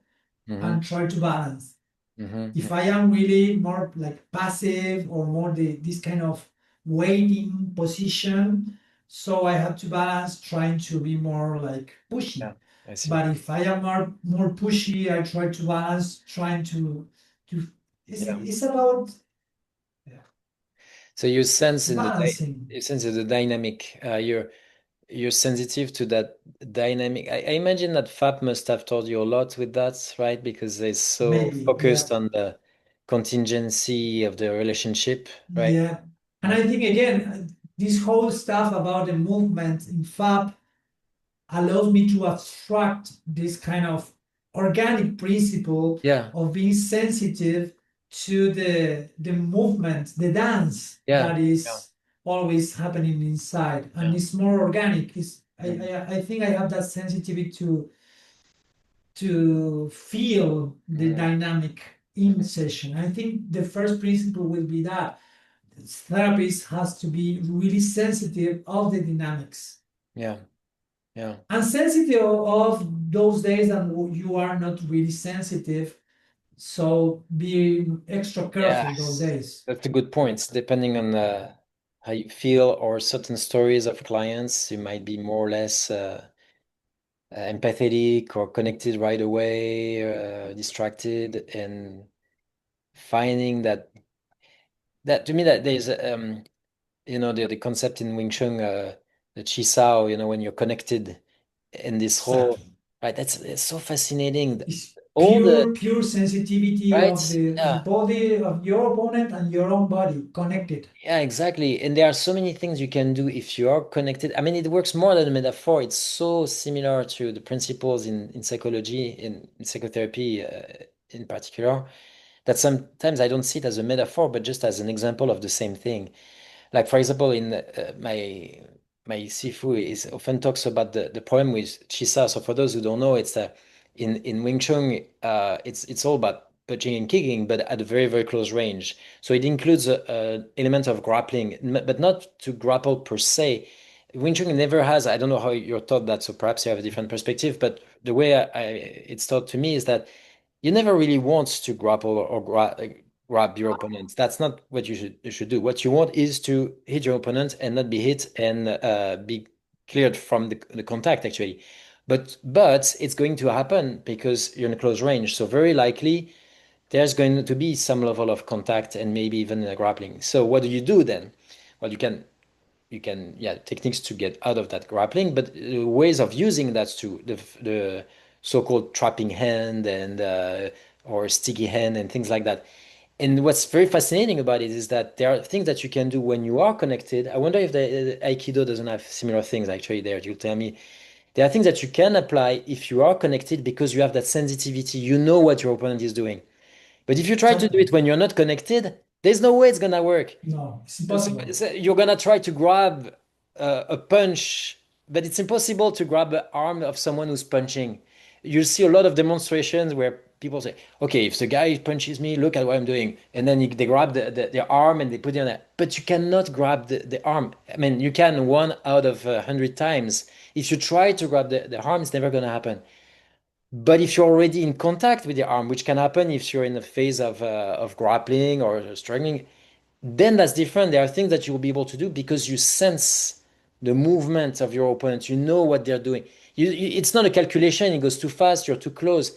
Mm-hmm. and try to balance. Mm-hmm. If I am really more like passive or more this kind of waiting position, so I have to balance trying to be more like pushy. Yeah, I see. But if I am more pushy, I try to balance trying to Yeah. it's about So you sense in the balancing. you sense in the dynamic. You're sensitive to that dynamic. I imagine that FAP must have taught you a lot with that, right? Because they're so Maybe, yeah. focused on the contingency of the relationship, right? Yeah. And Yeah. I think again, this whole stuff about the movement in FAB allows me to abstract this kind of organic principle Yeah. of being sensitive to the movement, the dance Yeah. that Yeah. is always happening inside, and Yeah. it's more organic. It's, Mm. I think I have that sensitivity to feel the Mm. dynamic in Mm. session. I think the first principle will be that therapist has to be really sensitive of the dynamics Yeah. Yeah. and sensitive of those days that you are not really sensitive. So be extra careful those Yes. days. That's a good point. Depending on how you feel or certain stories of clients, you might be more or less empathetic or connected right away, distracted, and finding that to me that there's the concept in Wing Chun, the Chi Sao, when you're connected in this whole Exactly. right. That's it's so fascinating. It's All the pure sensitivity right, of the yeah. body of your opponent and your own body connected. Yeah, exactly. And there are so many things you can do if you are connected. I mean, it works more than a metaphor. It's so similar to the principles in psychology, in psychotherapy in particular, that sometimes I don't see it as a metaphor, but just as an example of the same thing. Like for example, in my sifu is often talks about the problem with chisa. So for those who don't know, it's in Wing Chun, it's all about punching and kicking, but at a very very close range. So it includes a element of grappling, but not to grapple per se. Wing Chun never has. I don't know how you're taught that, so perhaps you have a different perspective. But the way it's taught to me is that you never really want to grapple or grab your opponent. That's not what you should do. What you want is to hit your opponent and not be hit and be cleared from the contact actually. But it's going to happen because you're in a close range. So very likely there's going to be some level of contact and maybe even grappling. So what do you do then? Well, you can yeah, techniques to get out of that grappling, but ways of using that to the so-called trapping hand and or sticky hand and things like that. And what's very fascinating about it is that there are things that you can do when you are connected. I wonder if the Aikido doesn't have similar things actually there. You'll tell me. There are things that you can apply if you are connected because you have that sensitivity. You know what your opponent is doing. But if you try to do Exactly. it when you're not connected, there's no way it's gonna work. No, it's So, impossible. so you're gonna try to grab a punch, but it's impossible to grab the arm of someone who's punching. You'll see a lot of demonstrations where people say, "Okay, if the guy punches me, look at what I'm doing," and then they grab their arm and they put it on that. But you cannot grab the arm. I mean, you can one out of 100 times. If you try to grab the arm, it's never gonna happen. But if you're already in contact with the arm, which can happen if you're in a phase of grappling or struggling, then that's different. There are things that you will be able to do because you sense the movement of your opponent. You know what they're doing. It's not a calculation. It goes too fast. You're too close,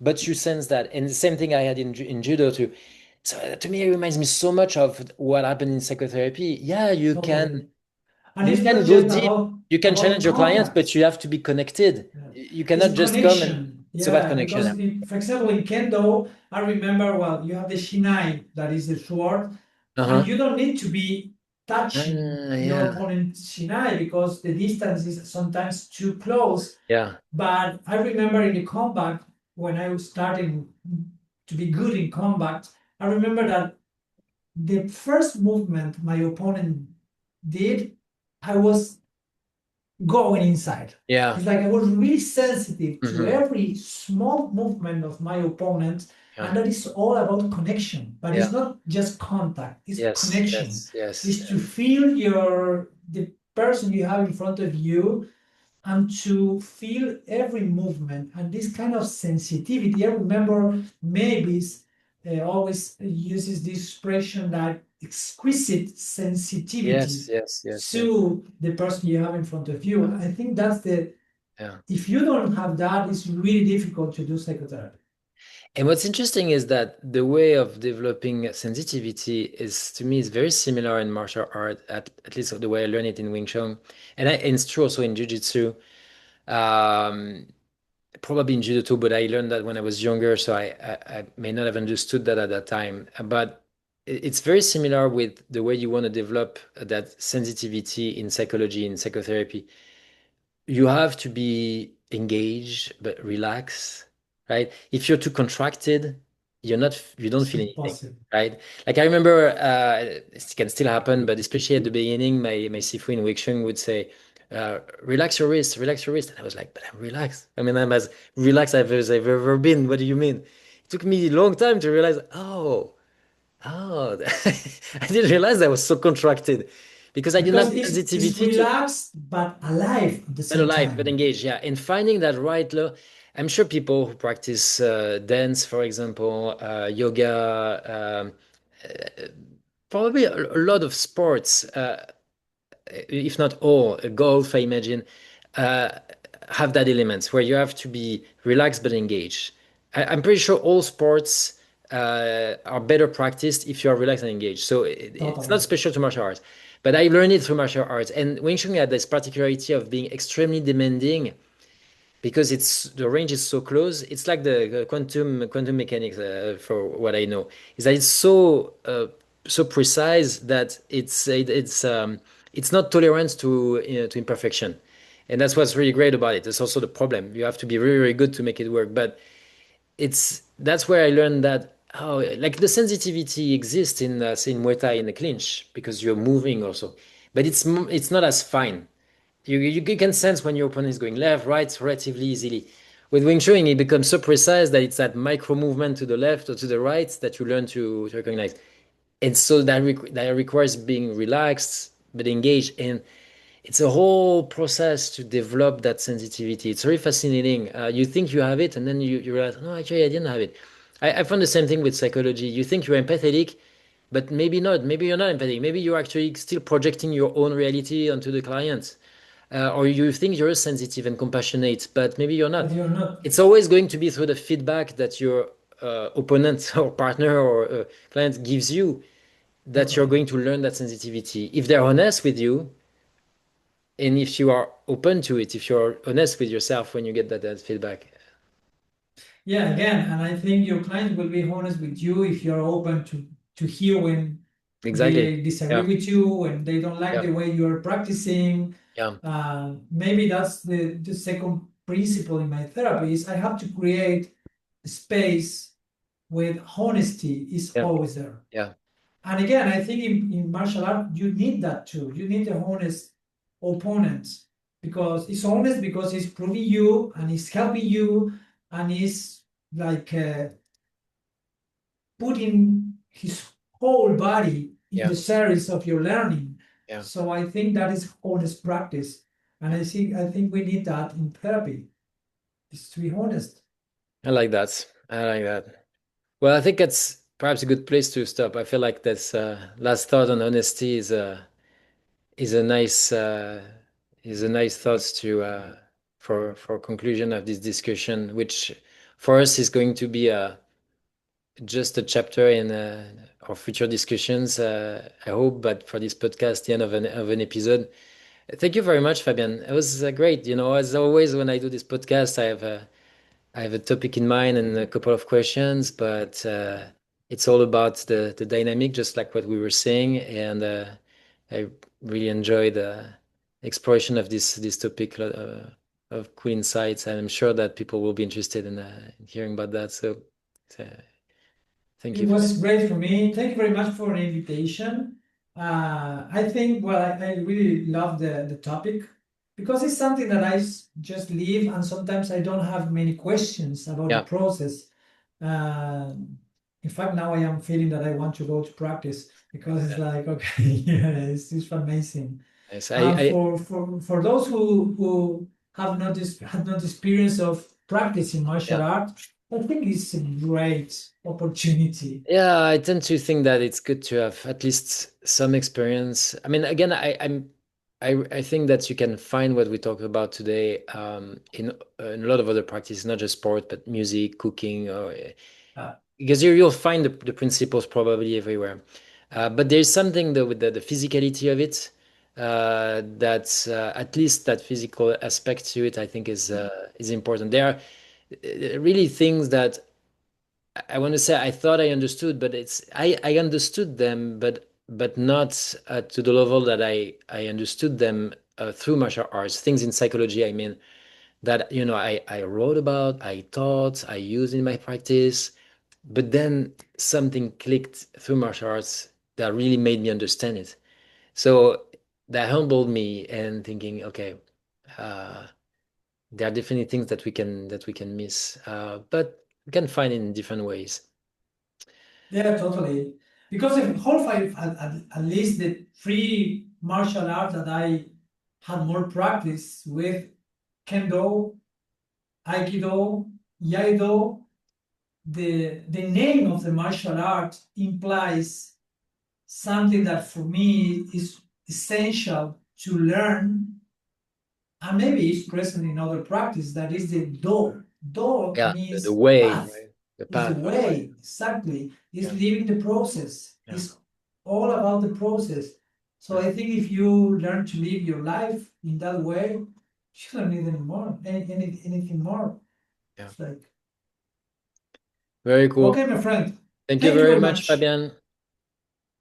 but you sense that. And the same thing I had in judo too. So to me, it reminds me so much of what happened in psychotherapy. Yeah, you can Totally. And you it's can not go just deep. You can about challenge your clients, but contact. you have to be connected. Yeah. You It's cannot just come and connection. it's about Yeah, connection. because for example, in Kendo, I remember, well, you have the shinai, that is the sword, and Uh-huh. you don't need to be touching your Yeah. opponent's shinai because the distance is sometimes too close. Yeah. But I remember in the combat, when I was starting to be good in combat, I remember that the first movement my opponent did, I was going inside. Yeah. It's like I was really sensitive to Hmm. every small movement of my opponent, Yeah. and that is all about connection. But it's Yeah. not just contact; it's Yes. connection. Yes. Yes. It's to feel the person you have in front of you and to feel every movement and this kind of sensitivity. I remember Mavis always uses this expression that exquisite sensitivity Yes. Yes. Yes. Yes. to the person you have in front of you. I think that's Yeah. if you don't have that, it's really difficult to do psychotherapy. And what's interesting is that the way of developing sensitivity is, to me, is very similar in martial art, at least the way I learned it in Wing Chun. And it's true also in Jiu-Jitsu. Um, Probably in Judo too, but I learned that when I was younger, so I may not have understood that at that time. But it's very similar with the way you want to develop that sensitivity in psychology, in psychotherapy. you have to be engaged but relax, right? If you're too contracted, you don't It's feel anything, impossible. right? Like I remember, it can still happen, but especially at the beginning, my sifu in Wing Chun would say, relax your wrist. And I was like, but I'm relaxed. I mean, I'm as relaxed as I've ever been. What do you mean? It took me a long time to realize, oh, I didn't realize I was so contracted because I didn't have Because it's sensitivity to relaxed but alive at the not same alive, but time. engaged, yeah. And finding that right level, I'm sure people who practice dance, for example, yoga, probably a lot of sports, if not all, golf, I imagine, uh, have that element where you have to be relaxed but engaged. I'm pretty sure all sports are better practiced if you are relaxed and engaged. So it's not Totally. special to martial arts, but I learned it through martial arts. And Wing Chun had this particularity of being extremely demanding because it's the range is so close. It's like the quantum mechanics, for what I know, is that it's so precise that it's not tolerant to to imperfection, and that's what's really great about it. It's also the problem. You have to be really really good to make it work, but it's that's where I learned that like the sensitivity exists in say in Muay Thai in the clinch because you're moving also, but it's not as fine. You can sense when your opponent is going left, right, relatively easily. With Wing Chun, it becomes so precise that it's that micro movement to the left or to the right that you learn to recognize. And so that requires being relaxed but engaged. And it's a whole process to develop that sensitivity. It's very fascinating. You think you have it, and then you realize, no, actually, I didn't have it. I found the same thing with psychology. You think you're empathetic, but maybe not. Maybe you're not empathetic. Maybe you're actually still projecting your own reality onto the client. Or you think you're sensitive and compassionate, but maybe you're But not. you're not. It's always going to be through the feedback that your opponent or partner or client gives you that you're Totally. going to learn that sensitivity. If they're honest with you, and if you are open to it, if you're honest with yourself when you get that feedback. Yeah, again, and I think your client will be honest with you if you're open to hear when Exactly. they disagree Yeah. with you, when they don't like Yeah. the way you're practicing. Yeah. Maybe that's the second principle in my therapy is I have to create space with honesty is Yeah. always there. Yeah. And again, I think in martial art, you need that too. You need a honest opponent because it's honest because it's proving you and it's helping you and it's like putting his whole body in Yeah. the service of your learning. Yeah. So I think that is honest practice. And Yeah. I think we need that in therapy, is to be honest. I like that. I like that. Well, I think that's perhaps a good place to stop. I feel like this last thought on honesty is a nice thought to for conclusion of this discussion, which for us is going to be just a chapter in our future discussions. I hope, but for this podcast, the end of an episode. Thank you very much, Fabian. It was great. You know, as always, when I do this podcast, I have a topic in mind and a couple of questions, but it's all about the dynamic, just like what we were saying. And I really enjoyed the exploration of this topic of cool insights. And I'm sure that people will be interested in hearing about that. So uh, thank It you for that. was great for me. Thank you very much for the invitation. I think, well, I really love the topic because it's something that just live, and sometimes I don't have many questions about the Yeah. process. Uh, in fact, now I am feeling that I want to go to practice because it's like, okay, yeah, it's amazing. Yes, For those who have not had not experience of practicing martial yeah. art, I think it's a great opportunity. Yeah, I tend to think that it's good to have at least some experience. I mean, again, I think that you can find what we talked about today in a lot of other practices, not just sport, but music, cooking, or Uh, because you'll find the principles probably everywhere. But there's something though with the physicality of it, that at least that physical aspect to it, I think is important. There are really things that I want to say I thought I understood, but I understood them, but not to the level that I understood them through martial arts, things in psychology, I mean, that I wrote about, I taught, I used in my practice, but then something clicked through martial arts that really made me understand it. So that humbled me and thinking, okay, uh, there are definitely things that we can miss, but we can find it in different ways. Yeah, totally. Because the whole five, at least the three martial arts that I had more practice with, Kendo, Aikido, Iaido, the name of the martial art implies something that for me is essential to learn, and maybe it's present in other practice, that is the do. Do Yeah, the means way, path, right? The is the path. way, exactly, is Yeah, living the process, yeah, is all about the process. So yeah, I think if you learn to live your life in that way, you don't need any more, anything more. yeah. It's like, Very cool. okay, my friend, Thank you thank you very very much, much. Fabian.